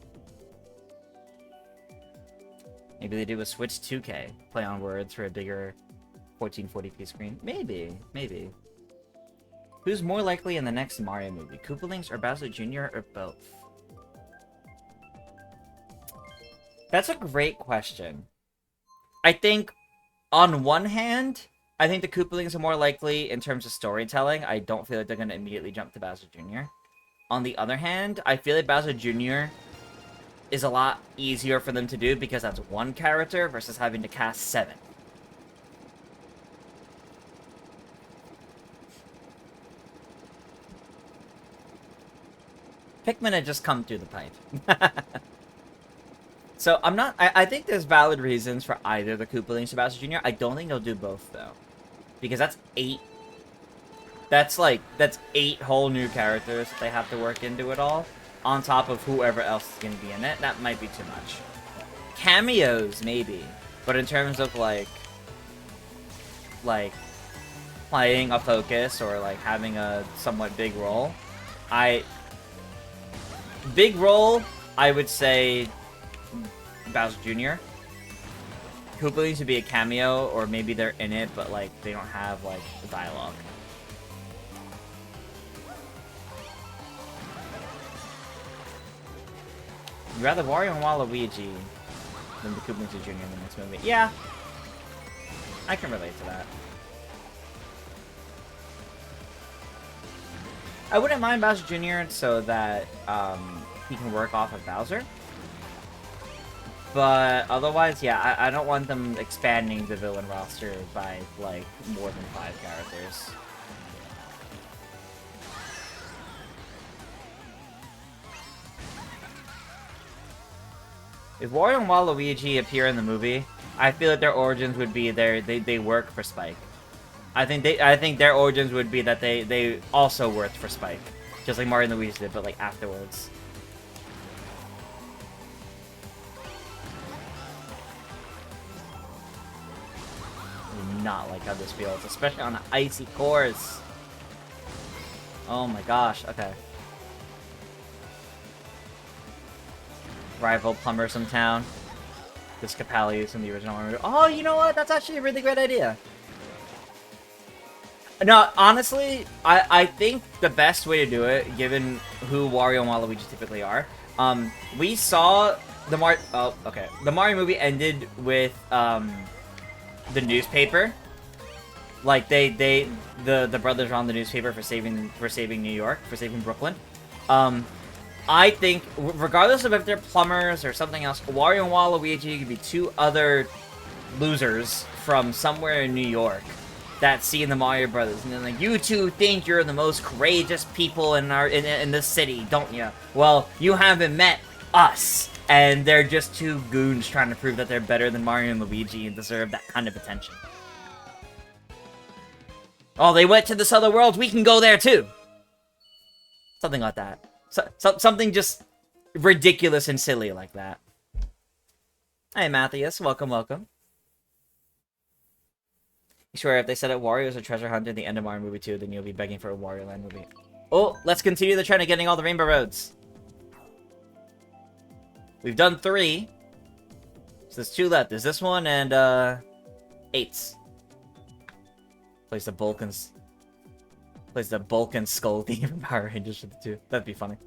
Maybe they do a Switch 2K, play on words for a bigger 1440p screen. Maybe, maybe. Who's more likely in the next Mario movie, Koopalings or Bowser Jr. or both? That's a great question. I think, on one hand, I think the Koopalings are more likely in terms of storytelling. I don't feel like they're going to immediately jump to Bowser Jr. On the other hand, I feel like Bowser Jr. is a lot easier for them to do because that's one character versus having to cast 7. Pikmin had just come through the pipe. So I'm not. I think there's valid reasons for either the Koopalings or Bowser Jr. I don't think they'll do both though, because that's 8. That's 8 whole new characters that they have to work into it all, on top of whoever else is going to be in it. That might be too much. Cameos maybe, but in terms of like playing a focus or like having a somewhat big role, I would say Bowser Jr. Koopalings would be a cameo, or maybe they're in it, but like they don't have like the dialogue. You'd rather Wario and Waluigi than the Koopalings Jr. in the next movie. Yeah, I can relate to that. I wouldn't mind Bowser Jr. so that he can work off of Bowser. But otherwise, yeah, I don't want them expanding the villain roster by, like, more than 5 characters. If Wario and Waluigi appear in the movie, I feel that their origins would be they work for Spike. I think their origins would be that they also worked for Spike, just like Mario and Luigi did, but like afterwards. I do not like how this feels, especially on an icy course. Oh my gosh. Okay. Rival Plumbersome Town. This Capali is in the original movie. Oh, you know what? That's actually a really great idea. No, honestly, I think the best way to do it, given who Wario and Waluigi typically are, we saw the the Mario movie ended with the newspaper. Like the brothers are on the newspaper for saving New York, for saving Brooklyn. I think, regardless of if they're plumbers or something else, Wario and Waluigi could be 2 other losers from somewhere in New York that see the Mario Brothers, and they're like, "You two think you're the most courageous people in this city, don't you? Well, you haven't met us." And they're just 2 goons trying to prove that they're better than Mario and Luigi and deserve that kind of attention. Oh, they went to this other world, we can go there too! Something like that. Something just ridiculous and silly like that. Hey, Matthias. Welcome, welcome. I swear, if they said that Wario's a treasure hunter at the end of Mario Movie 2, then you'll be begging for a Wario Land movie. Oh, let's continue the trend of getting all the Rainbow Roads. We've done 3. So there's 2 left. There's this one and, 8s. Plays the Bulk and Skull theme from Power Rangers for the 2. That'd be funny.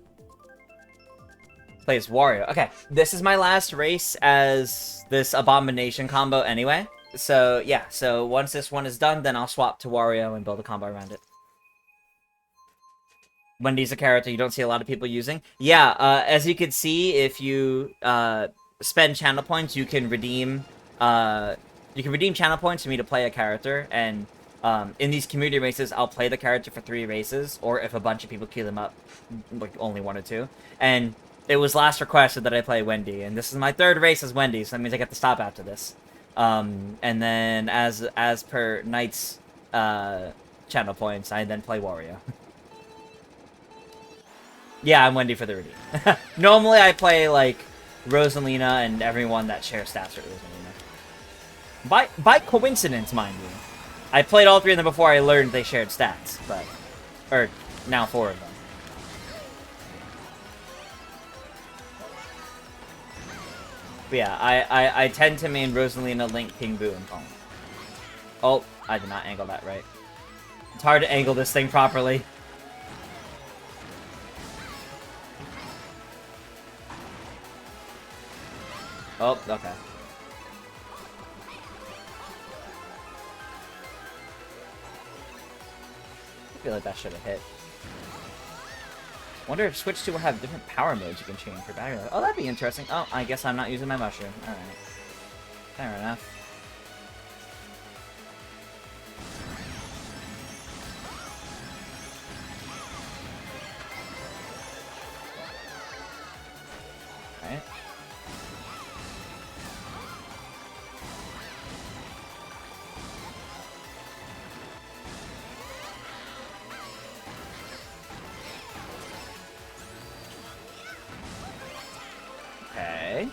Plays Wario. Okay, this is my last race as this Abomination combo anyway. So, yeah, so once this one is done, then I'll swap to Wario and build a combo around it. Wendy's a character you don't see a lot of people using. Yeah, as you can see, if you spend channel points, you can redeem channel points for me to play a character, and in these community races, I'll play the character for 3 races, or if a bunch of people queue them up, like only 1 or 2. And it was last requested that I play Wendy, and this is my 3rd race as Wendy, so that means I get to stop after this. And then as per Knight's channel points, I then play Wario. Yeah, I'm Wendy for the redeem. Normally I play like Rosalina and everyone that shares stats with Rosalina. By coincidence, mind you. I played all 3 of them before I learned they shared stats, but... Or, now 4 of them. But yeah, I tend to main Rosalina, Link, King Boo, and Pong. Oh, I did not angle that right. It's hard to angle this thing properly. Oh, okay. I feel like that should have hit. Wonder if Switch 2 will have different power modes you can change for battery life. Oh, that'd be interesting. Oh, I guess I'm not using my mushroom. Alright. Fair enough. Okay.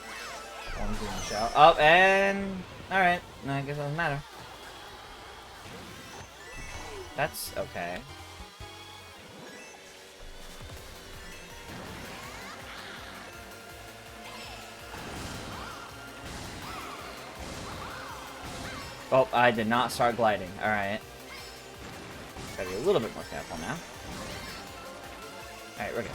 One doing a shout. Oh, and... Alright. No, I guess it doesn't matter. That's okay. Oh, I did not start gliding. Alright. Gotta be a little bit more careful now. Alright, we're good.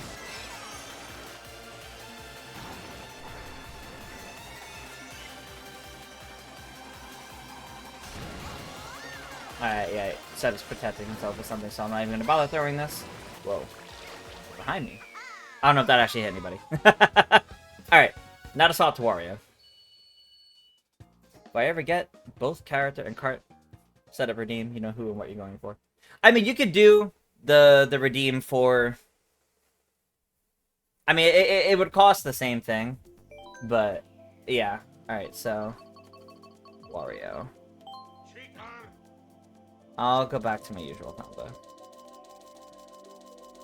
Alright, yeah, Seth is protecting himself with something, so I'm not even gonna bother throwing this. Whoa. Behind me. I don't know if that actually hit anybody. Alright, now to Assault to Wario. If I ever get both character and cart setup redeem, you know who and what you're going for. I mean, you could do the redeem for... I mean, it would cost the same thing, but yeah. Alright, so... Wario. I'll go back to my usual combo.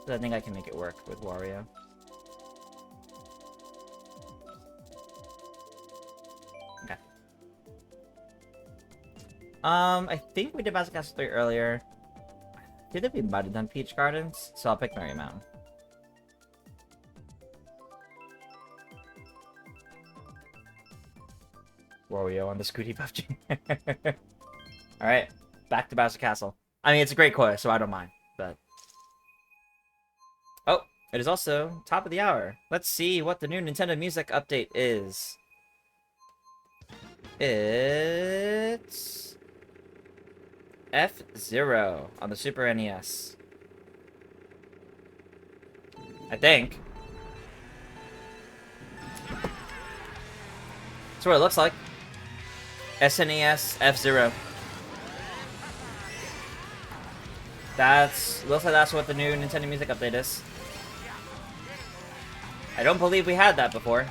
I think I can make it work with Wario. Okay. I think we did Bowser Castle 3 earlier. Did it be might have done Peach Gardens? So I'll pick Merry Mountain. Wario on the Scooty Puff Jr. Alright, back to Bowser Castle. I mean, it's a great course, so I don't mind, but... Oh, it is also top of the hour. Let's see what the new Nintendo Music update is. It's... F-Zero on the Super NES. I think. That's what it looks like. SNES F-Zero. Looks like that's what the new Nintendo Music update is. I don't believe we had that before.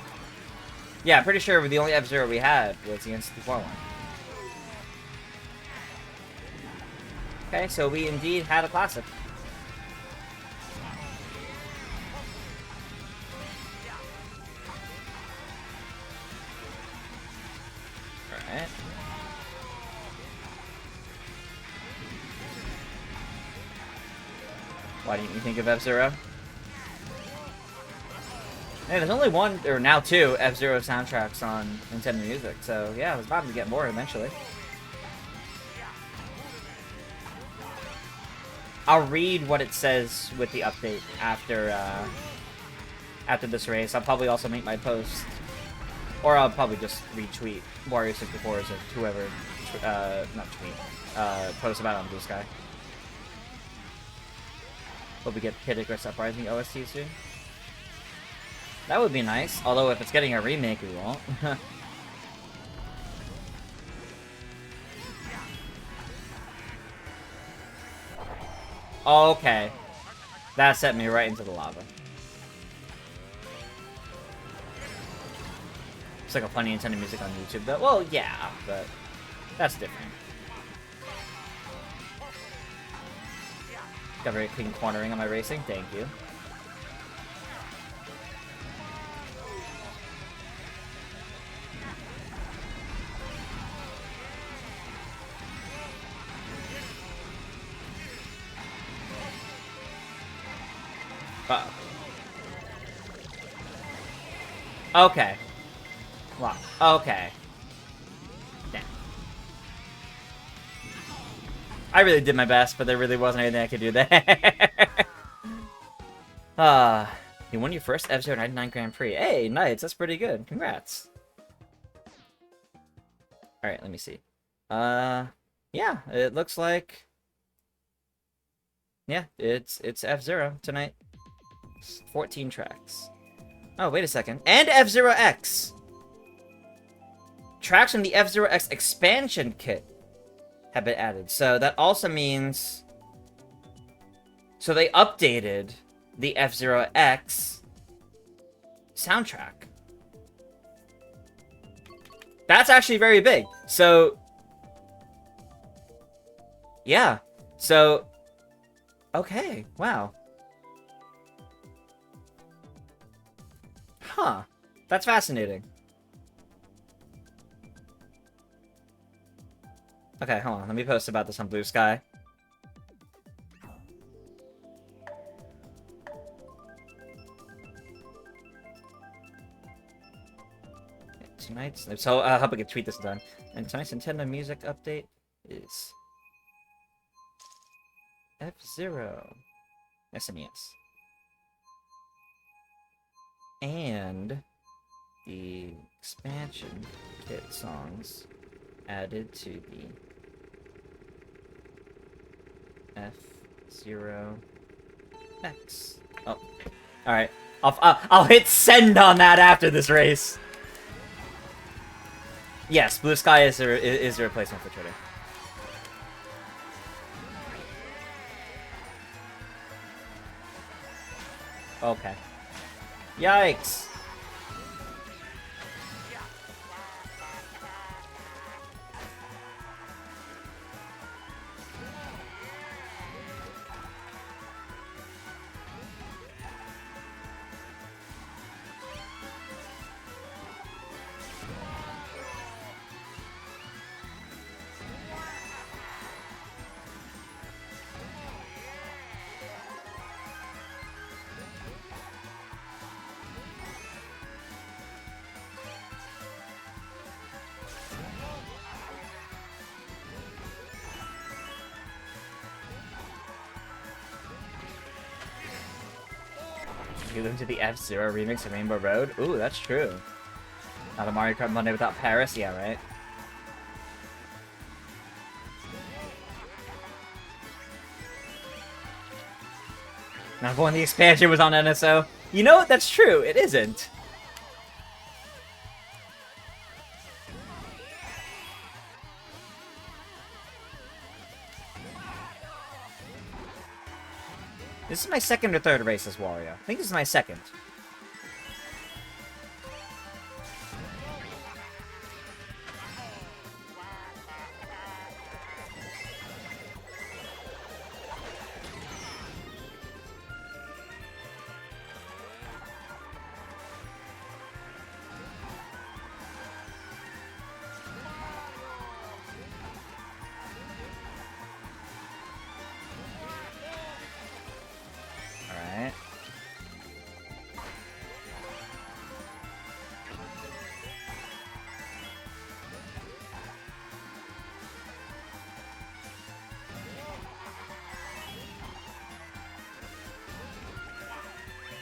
Yeah, I'm pretty sure the only F-Zero we had was the N64 one. Okay, so we indeed had a classic. Alright. Why didn't you think of F-Zero? Hey, there's only one, or now two, F-Zero soundtracks on Nintendo Music, so yeah, I was about to get more eventually. I'll read what it says with the update after this race. I'll probably also make my post, or I'll probably just retweet Wario64's or whoever, not tweet, post about it on Blue Sky. Hope we get Kid Icarus Uprising OST soon. That would be nice, although if it's getting a remake, we won't. Okay. That sent me right into the lava. It's like a funny Nintendo Music on YouTube, though. Well, yeah, but that's different. Got very clean cornering on my racing. Thank you. Okay. Wow. Okay. Damn. I really did my best, but there really wasn't anything I could do there. You won your first F-Zero 99 Grand Prix. Hey, nice. That's pretty good. Congrats. Alright, let me see. Yeah, it looks like... Yeah, it's F-Zero tonight. 14 tracks. Oh, wait a second. And F-Zero X! Tracks from the F-Zero X expansion kit have been added. So that also means... So they updated the F-Zero X soundtrack. That's actually very big. So... Yeah. So... Okay, wow. Huh. That's fascinating. Okay, hold on. Let me post about this on Blue Sky. Tonight's... So, I hope I can tweet this done. And tonight's Nintendo Music update is... F-Zero. SNES. And... the expansion kit songs added to the F-Zero X. Oh, alright. I'll hit send on that after this race. Yes, Blue Sky is a replacement for Twitter. Okay. Yikes. You live to the F-Zero remix of Rainbow Road? Ooh, that's true. Not a Mario Kart Monday without Paris? Yeah, right? Not when the expansion was on NSO. You know what? That's true. It isn't. This is my second or third race as Wario. I think this is my second.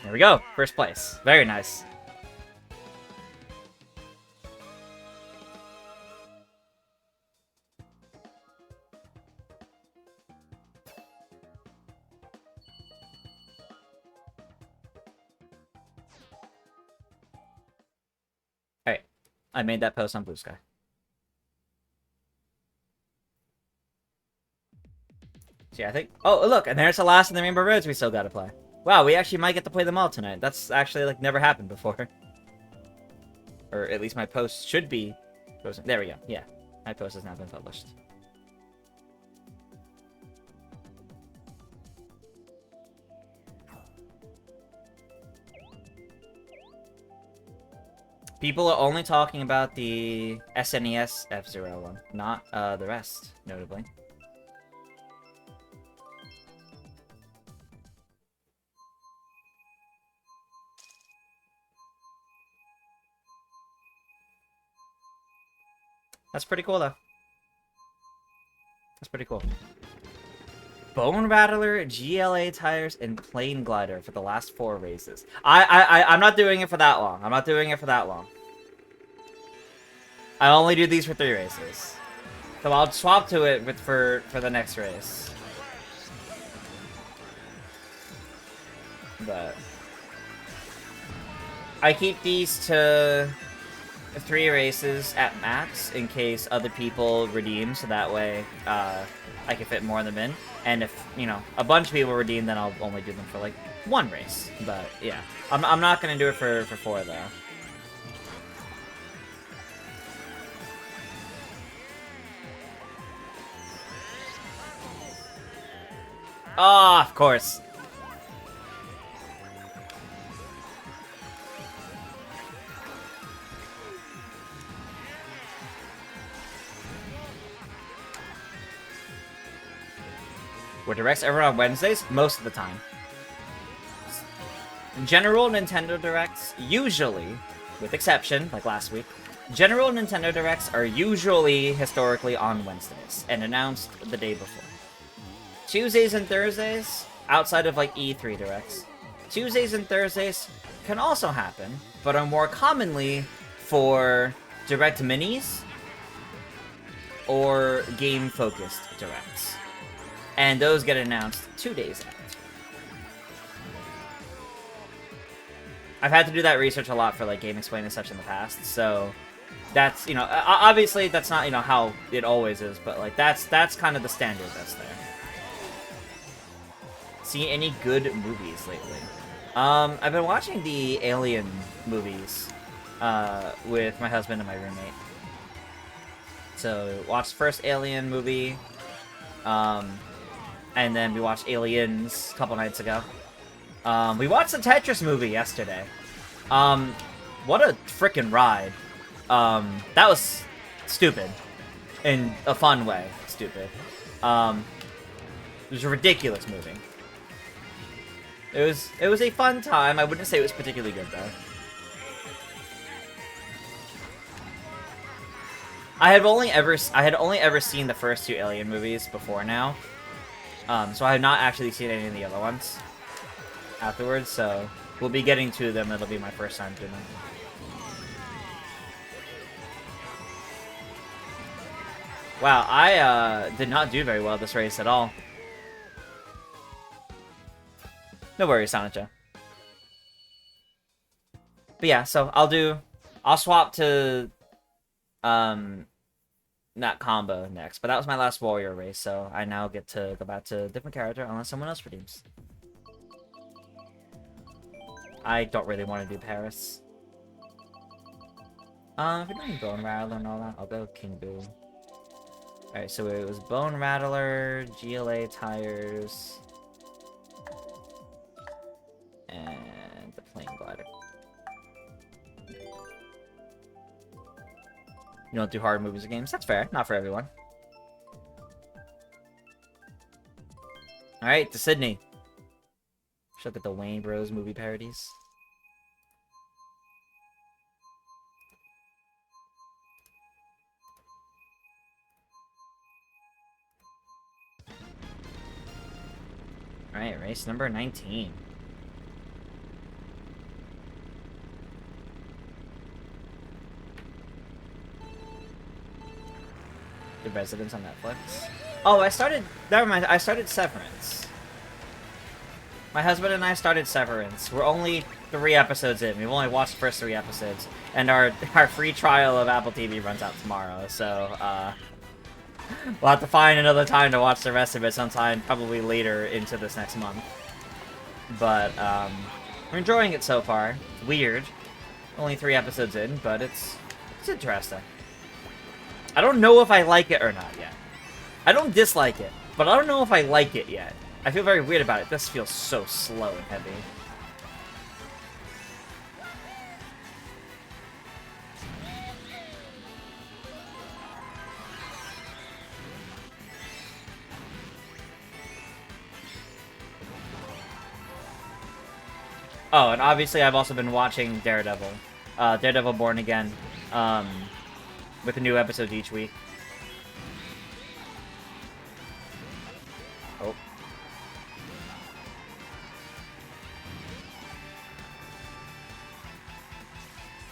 There we go. First place. Very nice. Alright. I made that post on Blue Sky. So yeah, I think... Oh, look! And there's the last of the Rainbow Roads we still gotta play. Wow, we actually might get to play them all tonight. That's actually, like, never happened before. Or at least my post should be... There we go. Yeah. My post has now been published. People are only talking about the SNES F-Zero one, not the rest, notably. That's pretty cool, though. That's pretty cool. Bone Rattler, GLA tires, and Plane Glider for the last 4 races. I'm not doing it for that long. I'm not doing it for that long. I only do these for 3 races. So I'll swap to it for the next race. But I keep these to 3 races at max in case other people redeem, so that way I can fit more of them in. And if, you know, a bunch of people redeem, then I'll only do them for, like, 1 race. But, yeah. I'm not gonna do it for 4, though. Oh, of course. Were directs ever on Wednesdays? Most of the time. General Nintendo Directs, usually, with exception, like last week, general Nintendo Directs are usually historically on Wednesdays, and announced the day before. Tuesdays and Thursdays, outside of like E3 Directs, Tuesdays and Thursdays can also happen, but are more commonly for Direct Minis or game-focused Directs. And those get announced 2 days after. I've had to do that research a lot for like Game Explain and such in the past, so that's, you know, obviously that's not, you know, how it always is, but like that's kind of the standard that's there. See any good movies lately? I've been watching the Alien movies with my husband and my roommate. So watched the first Alien movie, and then we watched Aliens a couple nights ago. We watched the Tetris movie yesterday. What a freaking ride. That was stupid. In a fun way, stupid. It was a ridiculous movie. It was a fun time. I wouldn't say it was particularly good, though. I had only ever seen the first two Alien movies before now. So I have not actually seen any of the other ones afterwards, so we'll be getting to them. It'll be my first time doing them. Wow, I did not do very well this race at all. No worries, Sanacha. But yeah, so I'll swap to that combo next. But that was my last warrior race, so I now get to go back to a different character unless someone else redeems. I don't really want to do Paris. If you're doing Bone Rattler and all that, I'll go King Boo. Alright, so it was Bone Rattler, GLA Tires, and the Plane Glider. You don't do hard movies or games? That's fair. Not for everyone. Alright, to Sydney. Let's look at the Wayne Bros movie parodies. Alright, race number 19. The Residence on Netflix. Oh, never mind, I started Severance. My husband and I started Severance. We're only 3 episodes in. We've only watched the first 3 episodes. And our free trial of Apple TV runs out tomorrow, so, we'll have to find another time to watch the rest of it sometime, probably later into this next month. But, we're enjoying it so far. Weird. Only 3 episodes in, but it's interesting. I don't know if I like it or not yet. I don't dislike it, but I don't know if I like it yet. I feel very weird about it. This feels so slow and heavy. Oh, and obviously I've also been watching Daredevil. Daredevil Born Again. With a new episode each week. Oh.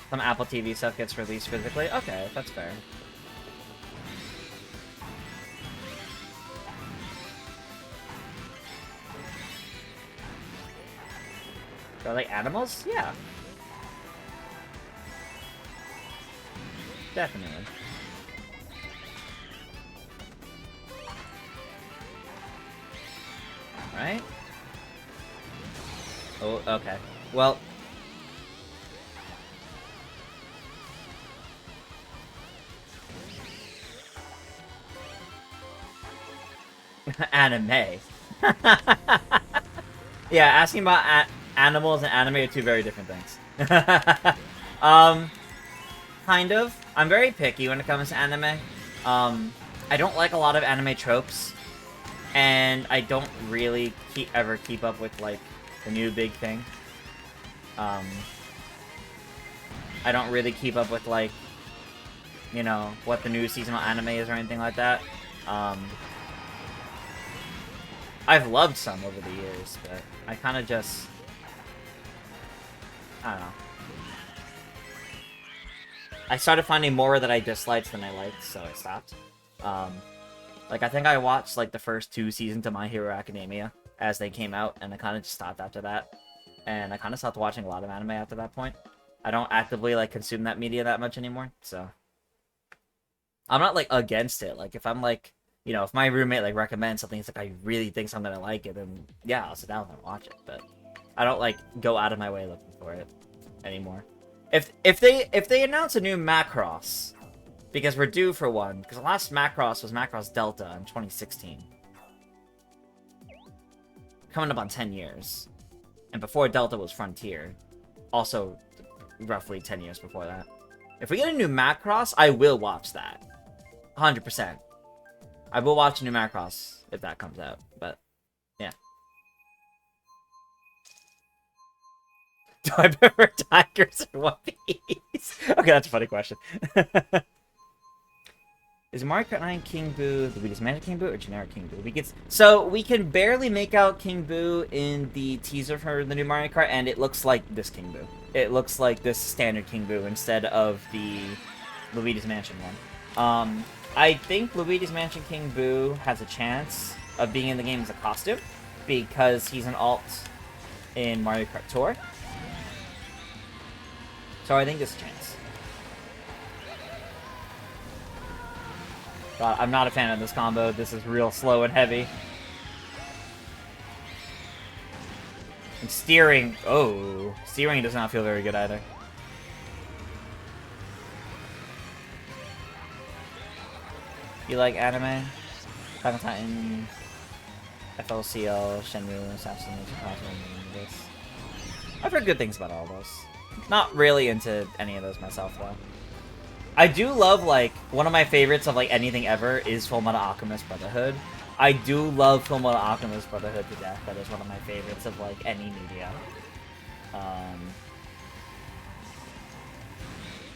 Some Apple TV stuff gets released physically. Okay, that's fair. Do I like animals? Yeah. Definitely. Alright. Oh, okay. Well. Anime. Yeah, asking about animals and anime are 2 very different things. Kind of. I'm very picky when it comes to anime. I don't like a lot of anime tropes. and I don't really ever keep up with, like, the new big thing. I don't really keep up with, like, you know, what the new seasonal anime is or anything like that. I've loved some over the years, but I kind of just... I don't know. I started finding more that I disliked than I liked, so I stopped. Like, I think I watched, like, the first 2 seasons of My Hero Academia as they came out, and I kind of just stopped after that. And I kind of stopped watching a lot of anime after that point. I don't actively, like, consume that media that much anymore, so... I'm not, like, against it. Like, if I'm, like... You know, if my roommate, like, recommends something, it's like, I really think I'm gonna like it, then, yeah, I'll sit down and watch it, but... I don't, like, go out of my way looking for it anymore. If they announce a new Macross, because we're due for one, because the last Macross was Macross Delta in 2016. Coming up on 10 years. And before Delta was Frontier. Also, roughly 10 years before that. If we get a new Macross, I will watch that. 100%. I will watch a new Macross if that comes out, but, yeah. Do I prefer tigers or One Piece? Okay, that's a funny question. Is Mario Kart 9 King Boo the weakest magic King Boo or generic King Boo? So we can barely make out King Boo in the teaser for the new Mario Kart, and it looks like this King Boo. It looks like this standard King Boo instead of the Luigi's Mansion one. I think Luigi's Mansion King Boo has a chance of being in the game as a costume because he's an alt in Mario Kart Tour. So I think there's a chance. God, I'm not a fan of this combo. This is real slow and heavy. And steering... Oh. Steering does not feel very good either. You like anime? Attack on Titan, FLCL, Shenmue, Assassination Classroom, this. I've heard good things about all those. Not really into any of those myself, though. I do love, like, one of my favorites of, like, anything ever is Fullmetal Alchemist Brotherhood. I do love Fullmetal Alchemist Brotherhood to death. That is one of my favorites of, like, any media. What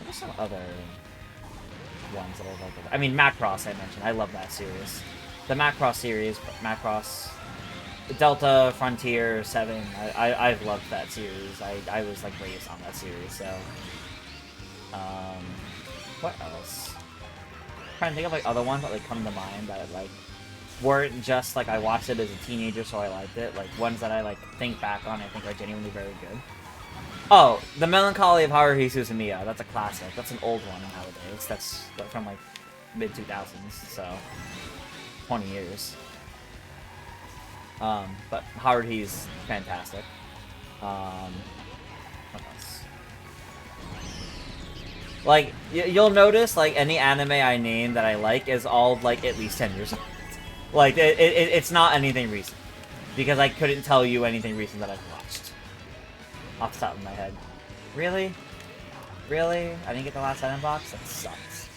are some other ones that I like? I mean, Macross I mentioned. I love that series. The Macross series, Macross... Delta, Frontier, 7, I've loved that series. I was, like, raised on that series, so... What else? I'm trying to think of, like, other ones that, like, come to mind that, like, weren't just, like, I watched it as a teenager, so I liked it. Like, ones that I, like, think back on, I think are genuinely very good. Oh, The Melancholy of Haruhi Suzumiya. That's a classic. That's an old one nowadays. That's from, like, mid-2000s, so... 20 years. But Haruhi's fantastic. What else? Like, you'll notice, like, any anime I name that I like is all, like, at least 10 years old. Like, it's not anything recent. Because I couldn't tell you anything recent that I've watched. Off the top of my head. Really? Really? I didn't get the last item box? That sucks.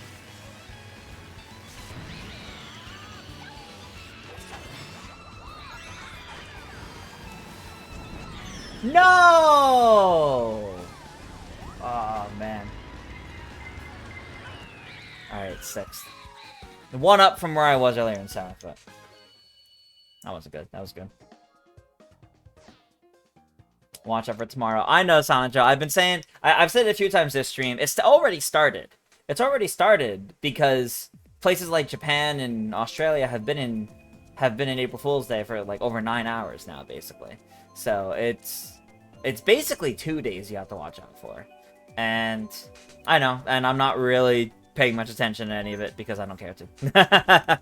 No! Oh, man. Alright, 6th. One up from where I was earlier in 7th, but... That wasn't good. That was good. Watch out for tomorrow. I know, Silent Joe. I've been saying... I've said it a few times this stream. It's already started. It's already started because places like Japan and Australia have been in April Fool's Day for, like, over 9 hours now, basically. So, it's basically 2 days you have to watch out for. And I know, and I'm not really paying much attention to any of it because I don't care to.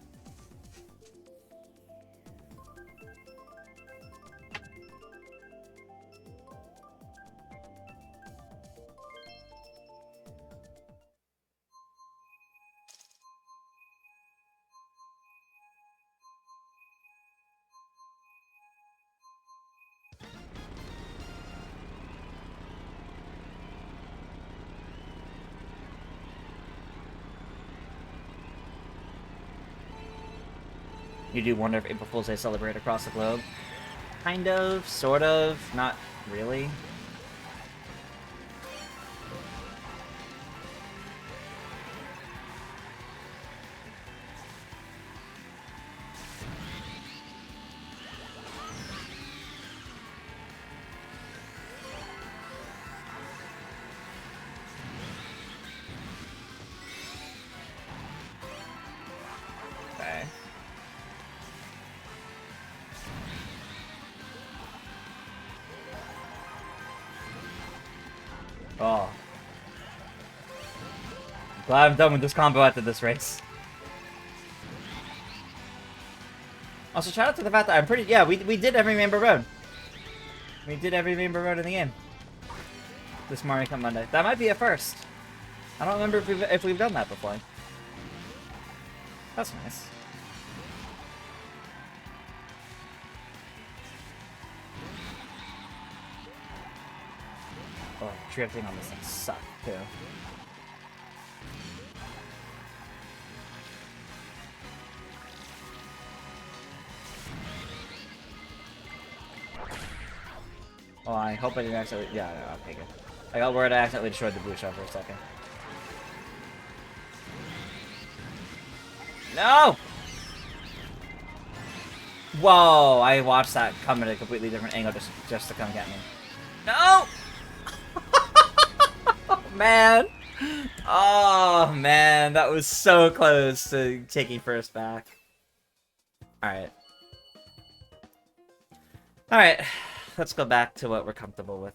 You do wonder if April Fool's Day celebrate across the globe. Kind of, sort of, not really. Okay. Oh. Glad I'm done with this combo after this race. Also, shout out to the fact that I'm pretty... Yeah, we did every Rainbow Road. We did every Rainbow Road in the game. This Mario Kart Monday. That might be a first. I don't remember if we've done that before. That's nice. Oh, drifting on this thing sucks, too. Oh, I hope I didn't accidentally... Yeah, no, okay, good. I got worried I accidentally destroyed the blue shell for a second. No! Whoa, I watched that come at a completely different angle just to come get me. No! Oh, man. Oh, man. That was so close to taking first back. Alright. Alright. Let's go back to what we're comfortable with.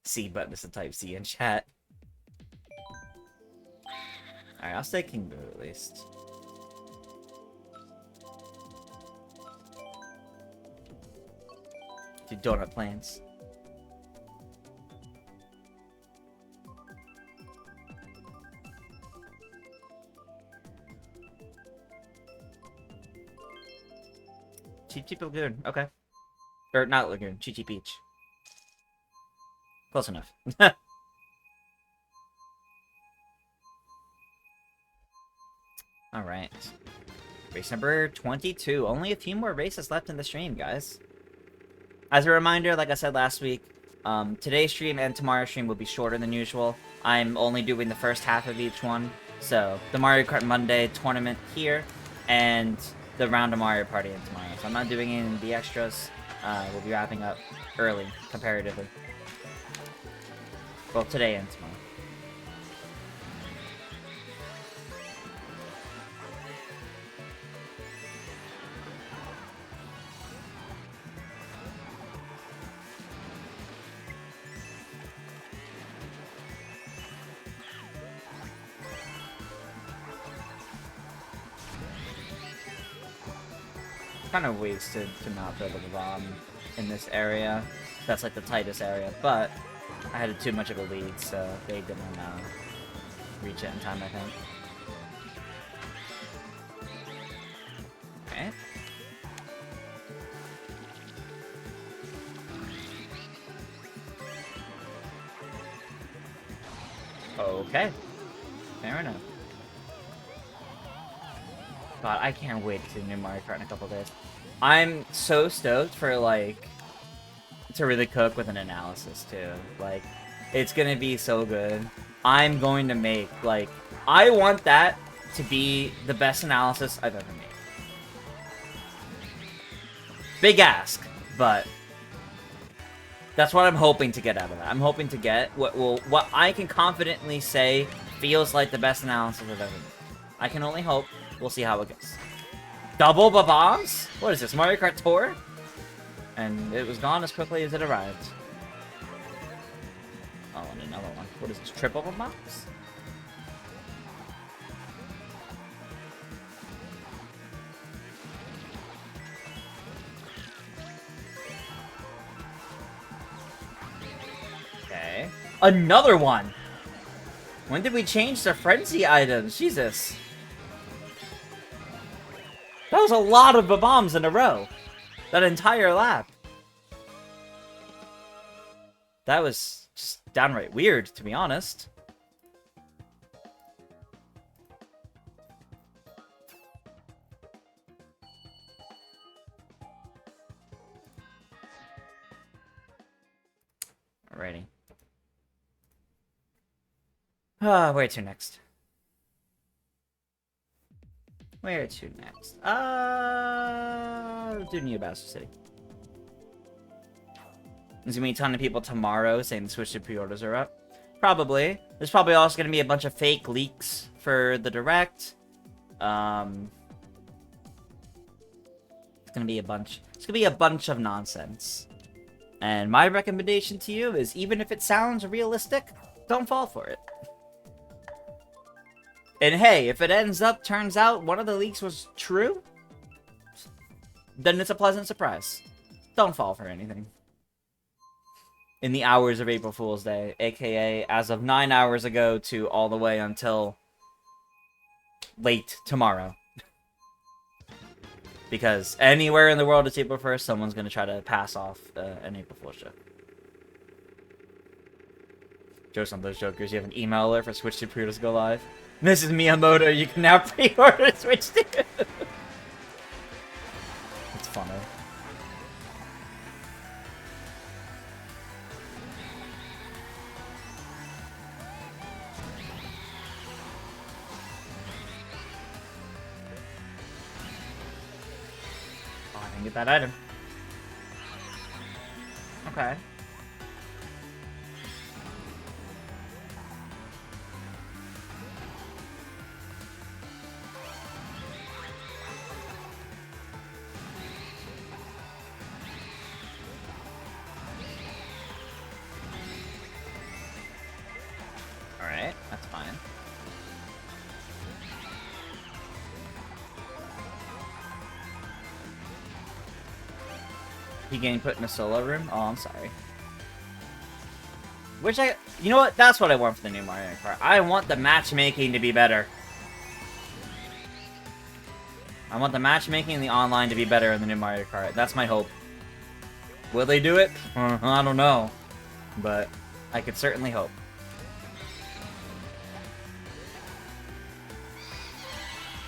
C button is the type C in chat. Alright, I'll stay King Boo at least. Do donut plans. Cheap Cheap Lagoon, okay. Or not Lagoon, Chi Chi Beach. Close enough. Alright. Race number 22. Only a few more races left in the stream, guys. As a reminder, like I said last week, today's stream and tomorrow's stream will be shorter than usual. I'm only doing the first half of each one. So, the Mario Kart Monday tournament here, and the round of Mario Party in tomorrow. So I'm not doing any of the extras. We'll be wrapping up early, comparatively. Well, today and tomorrow. Kind of wasted to not build a bomb in this area. That's like the tightest area, but I had too much of a lead, so they didn't reach it in time, I think. Okay. Okay. Fair enough. God, I can't wait to see the new Mario Kart in a couple days. I'm so stoked for, like, to really cook with an analysis, too. Like, it's gonna be so good. I'm going to make, like, I want that to be the best analysis I've ever made. Big ask, but that's what I'm hoping to get out of that. I'm hoping to get what I can confidently say feels like the best analysis I've ever made. I can only hope. We'll see how it goes. Double bombs? What is this, Mario Kart Tour? And it was gone as quickly as it arrived. Oh, and another one. What is this, triple bombs? Okay. Another one! When did we change the frenzy items? Jesus. That was a lot of bombs in a row. That entire lap. That was just downright weird, to be honest. Alrighty. Where to next? Where to next? Do New Bastard City. There's gonna be a ton of people tomorrow saying the Switch 2 pre-orders are up. Probably. There's probably also gonna be a bunch of fake leaks for the Direct. It's gonna be a bunch. It's gonna be a bunch of nonsense. And my recommendation to you is, even if it sounds realistic, don't fall for it. And hey, if it turns out one of the leaks was true, then it's a pleasant surprise. Don't fall for anything. In the hours of April Fool's Day, aka as of 9 hours ago to all the way until late tomorrow. Because anywhere in the world it's April 1st, someone's going to try to pass off an April Fool's joke. Joke's on those jokers. You have an email alert for Switch 2 pre-orders go live. Mrs. Miyamoto, you can now pre-order Switch 2. It's funny. Oh, I didn't get that item. Okay. Alright, that's fine. He getting put in a solo room? Oh, I'm sorry. You know what? That's what I want for the new Mario Kart. I want the matchmaking to be better. I want the matchmaking and the online to be better in the new Mario Kart. That's my hope. Will they do it? I don't know. But I could certainly hope.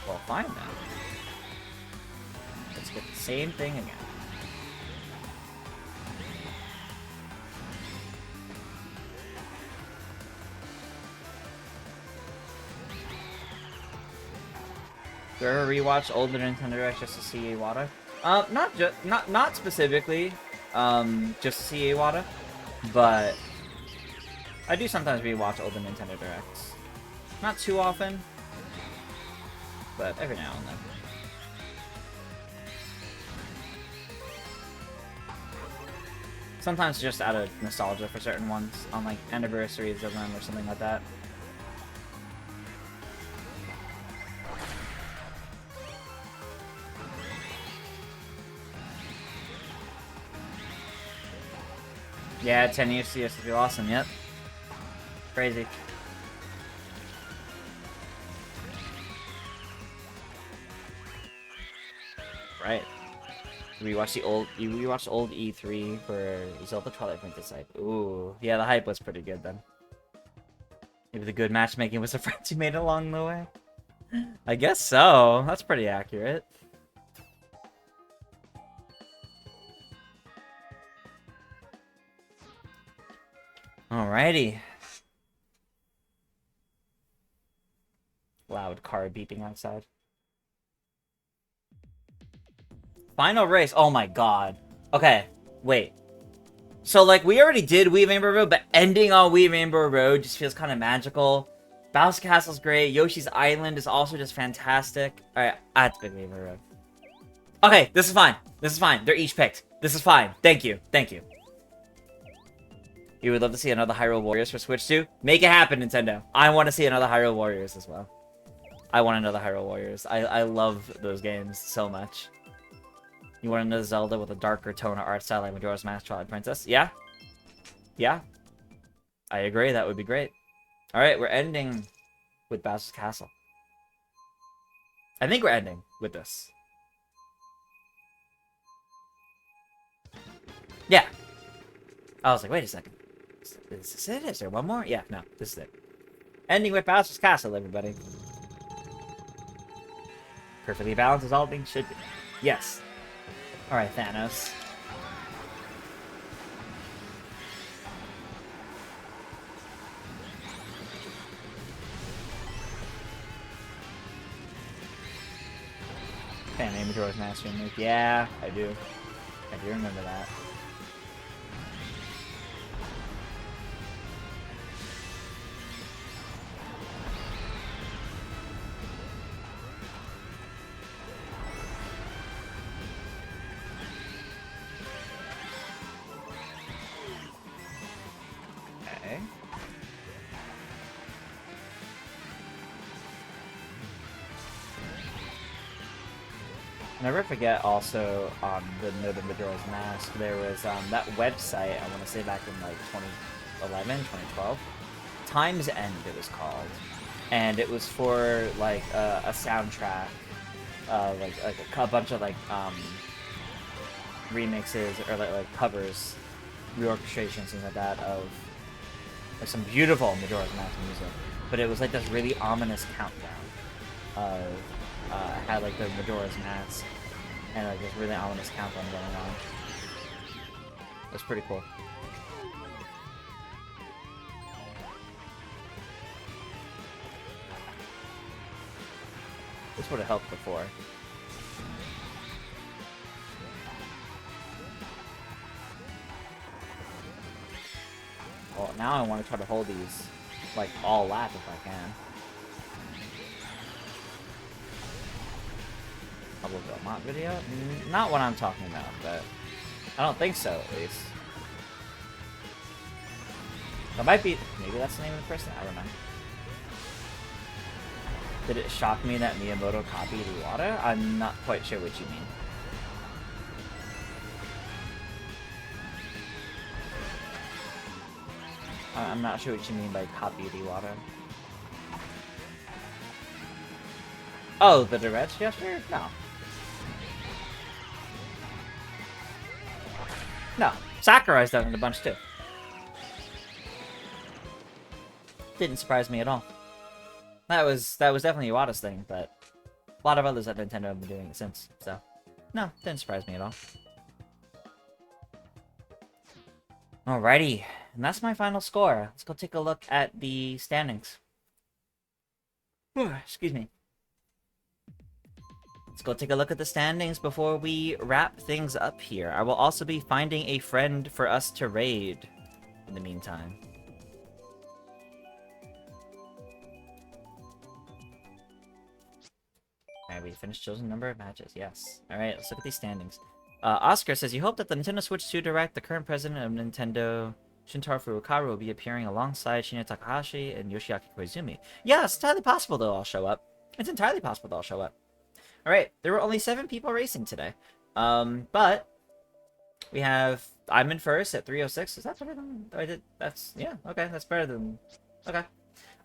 Well, fine then. Let's get the same thing again. Do you ever rewatch older Nintendo Directs just to see Iwata? Not specifically, just to see Iwata, but I do sometimes rewatch older Nintendo Directs. Not too often, but every now and then. Sometimes just out of nostalgia for certain ones, on like anniversaries of them or something like that. Yeah, 10 years CS would be awesome, yep. Crazy. Right. You rewatched old E3 for Zelda Twilight Princess hype. Ooh. Yeah, the hype was pretty good then. Maybe the good matchmaking was the friends you made along the way? I guess so. That's pretty accurate. Alrighty. Loud car beeping outside. Final race. Oh my god. Okay, wait. So, like, we already did Wii Rainbow Road, but ending on Wii Rainbow Road just feels kind of magical. Bowser Castle's great. Yoshi's Island is also just fantastic. Alright, I have to pick Rainbow Road. Okay, this is fine. This is fine. They're each picked. This is fine. Thank you. Thank you. You would love to see another Hyrule Warriors for Switch 2? Make it happen, Nintendo. I want to see another Hyrule Warriors as well. I want another Hyrule Warriors. I love those games so much. You want another Zelda with a darker tone or art style like Majora's Mask, Twilight Princess? Yeah? Yeah? I agree, that would be great. Alright, we're ending with Bowser's Castle. I think we're ending with this. Yeah. I was like, wait a second. Is this it? Is there one more? Yeah, no, this is it. Ending with Bowser's Castle, everybody. Perfectly balanced as all things should be. Yes. Alright, Thanos. Anime Majora's Mask remake. Yeah, I do. I do remember that. Okay. Never forget also on the note of Majora's Mask, there was that website, I want to say back in like 2011, 2012. Time's End it was called. And it was for like a soundtrack, like a bunch of like remixes or like covers, reorchestrations, things like that of like some beautiful Majora's Mask music. But it was like this really ominous countdown of had like the Majora's Mask and like this really ominous countdown going on. It was pretty cool. This would have helped before. Well, now I want to try to hold these like all lap if I can. A little Belmont video? Not what I'm talking about, but I don't think so, at least. That might be... Maybe that's the name of the person? I don't know. Did it shock me that Miyamoto copied Iwata? I'm not quite sure what you mean. I'm not sure what you mean by copied Iwata. Oh, the direct gesture? No. No. Sakurai's done it a bunch too. Didn't surprise me at all. That was definitely Iwata's thing, but a lot of others at Nintendo have been doing it since, so no, didn't surprise me at all. Alrighty, and that's my final score. Let's go take a look at the standings. Excuse me. Let's go take a look at the standings before we wrap things up here. I will also be finding a friend for us to raid in the meantime. Alright, we finished chosen number of matches. Yes. Alright, let's look at these standings. Oscar says, you hope that the Nintendo Switch 2 Direct, the current president of Nintendo, Shintaro Furukawa, will be appearing alongside Shinya Takahashi and Yoshiaki Koizumi. Yeah, it's entirely possible they'll all show up. It's entirely possible they'll show up. Alright, there were only 7 people racing today. But we have... I'm in first at 306. Is that better than I did? That's... Yeah, okay, that's better than... Okay.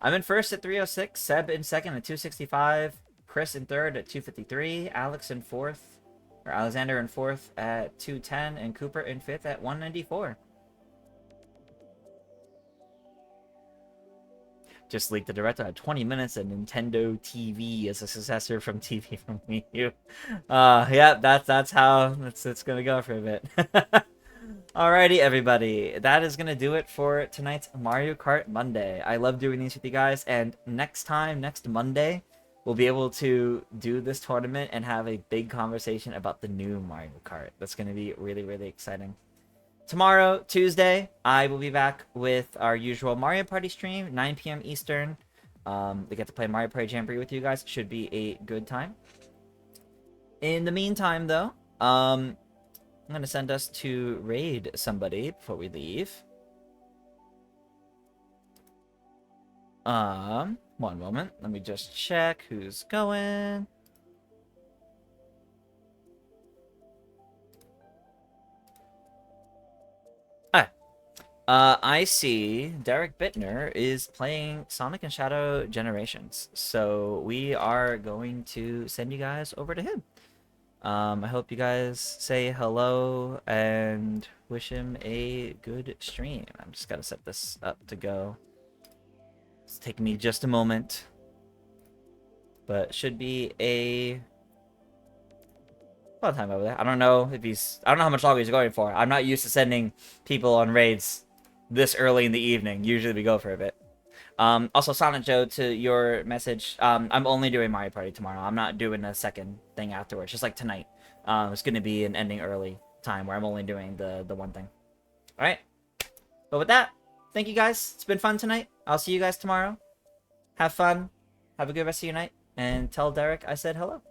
I'm in first at 306. Seb in second at 265. Chris in third at 253. Alex in fourth. Or Alexander in fourth at 210. And Cooper in fifth at 194. Just leaked the director at 20 minutes and Nintendo TV as a successor from TV from Wii U. Yeah, that's how it's gonna go for a bit. Alrighty, everybody. That is gonna do it for tonight's Mario Kart Monday. I love doing these with you guys, and next Monday, we'll be able to do this tournament and have a big conversation about the new Mario Kart. That's gonna be really, really exciting. Tomorrow, Tuesday, I will be back with our usual Mario Party stream, 9 p.m. Eastern. We get to play Mario Party Jamboree with you guys. Should be a good time. In the meantime, though, I'm going to send us to raid somebody before we leave. One moment. Let me just check who's going. I see Derek Bittner is playing Sonic and Shadow Generations, so we are going to send you guys over to him. I hope you guys say hello and wish him a good stream. I'm just gotta set this up to go. It's taking me just a moment, but should be a lot of time over there. I don't know if he's... I don't know how much longer he's going for. I'm not used to sending people on raids this early in the evening. Usually we go for a bit. Also, Sonic Joe, to your message, I'm only doing Mario Party tomorrow. I'm not doing a second thing afterwards, just like tonight. It's going to be an ending early time where I'm only doing the one thing. Alright? But with that, thank you guys. It's been fun tonight. I'll see you guys tomorrow. Have fun. Have a good rest of your night. And tell Derek I said hello.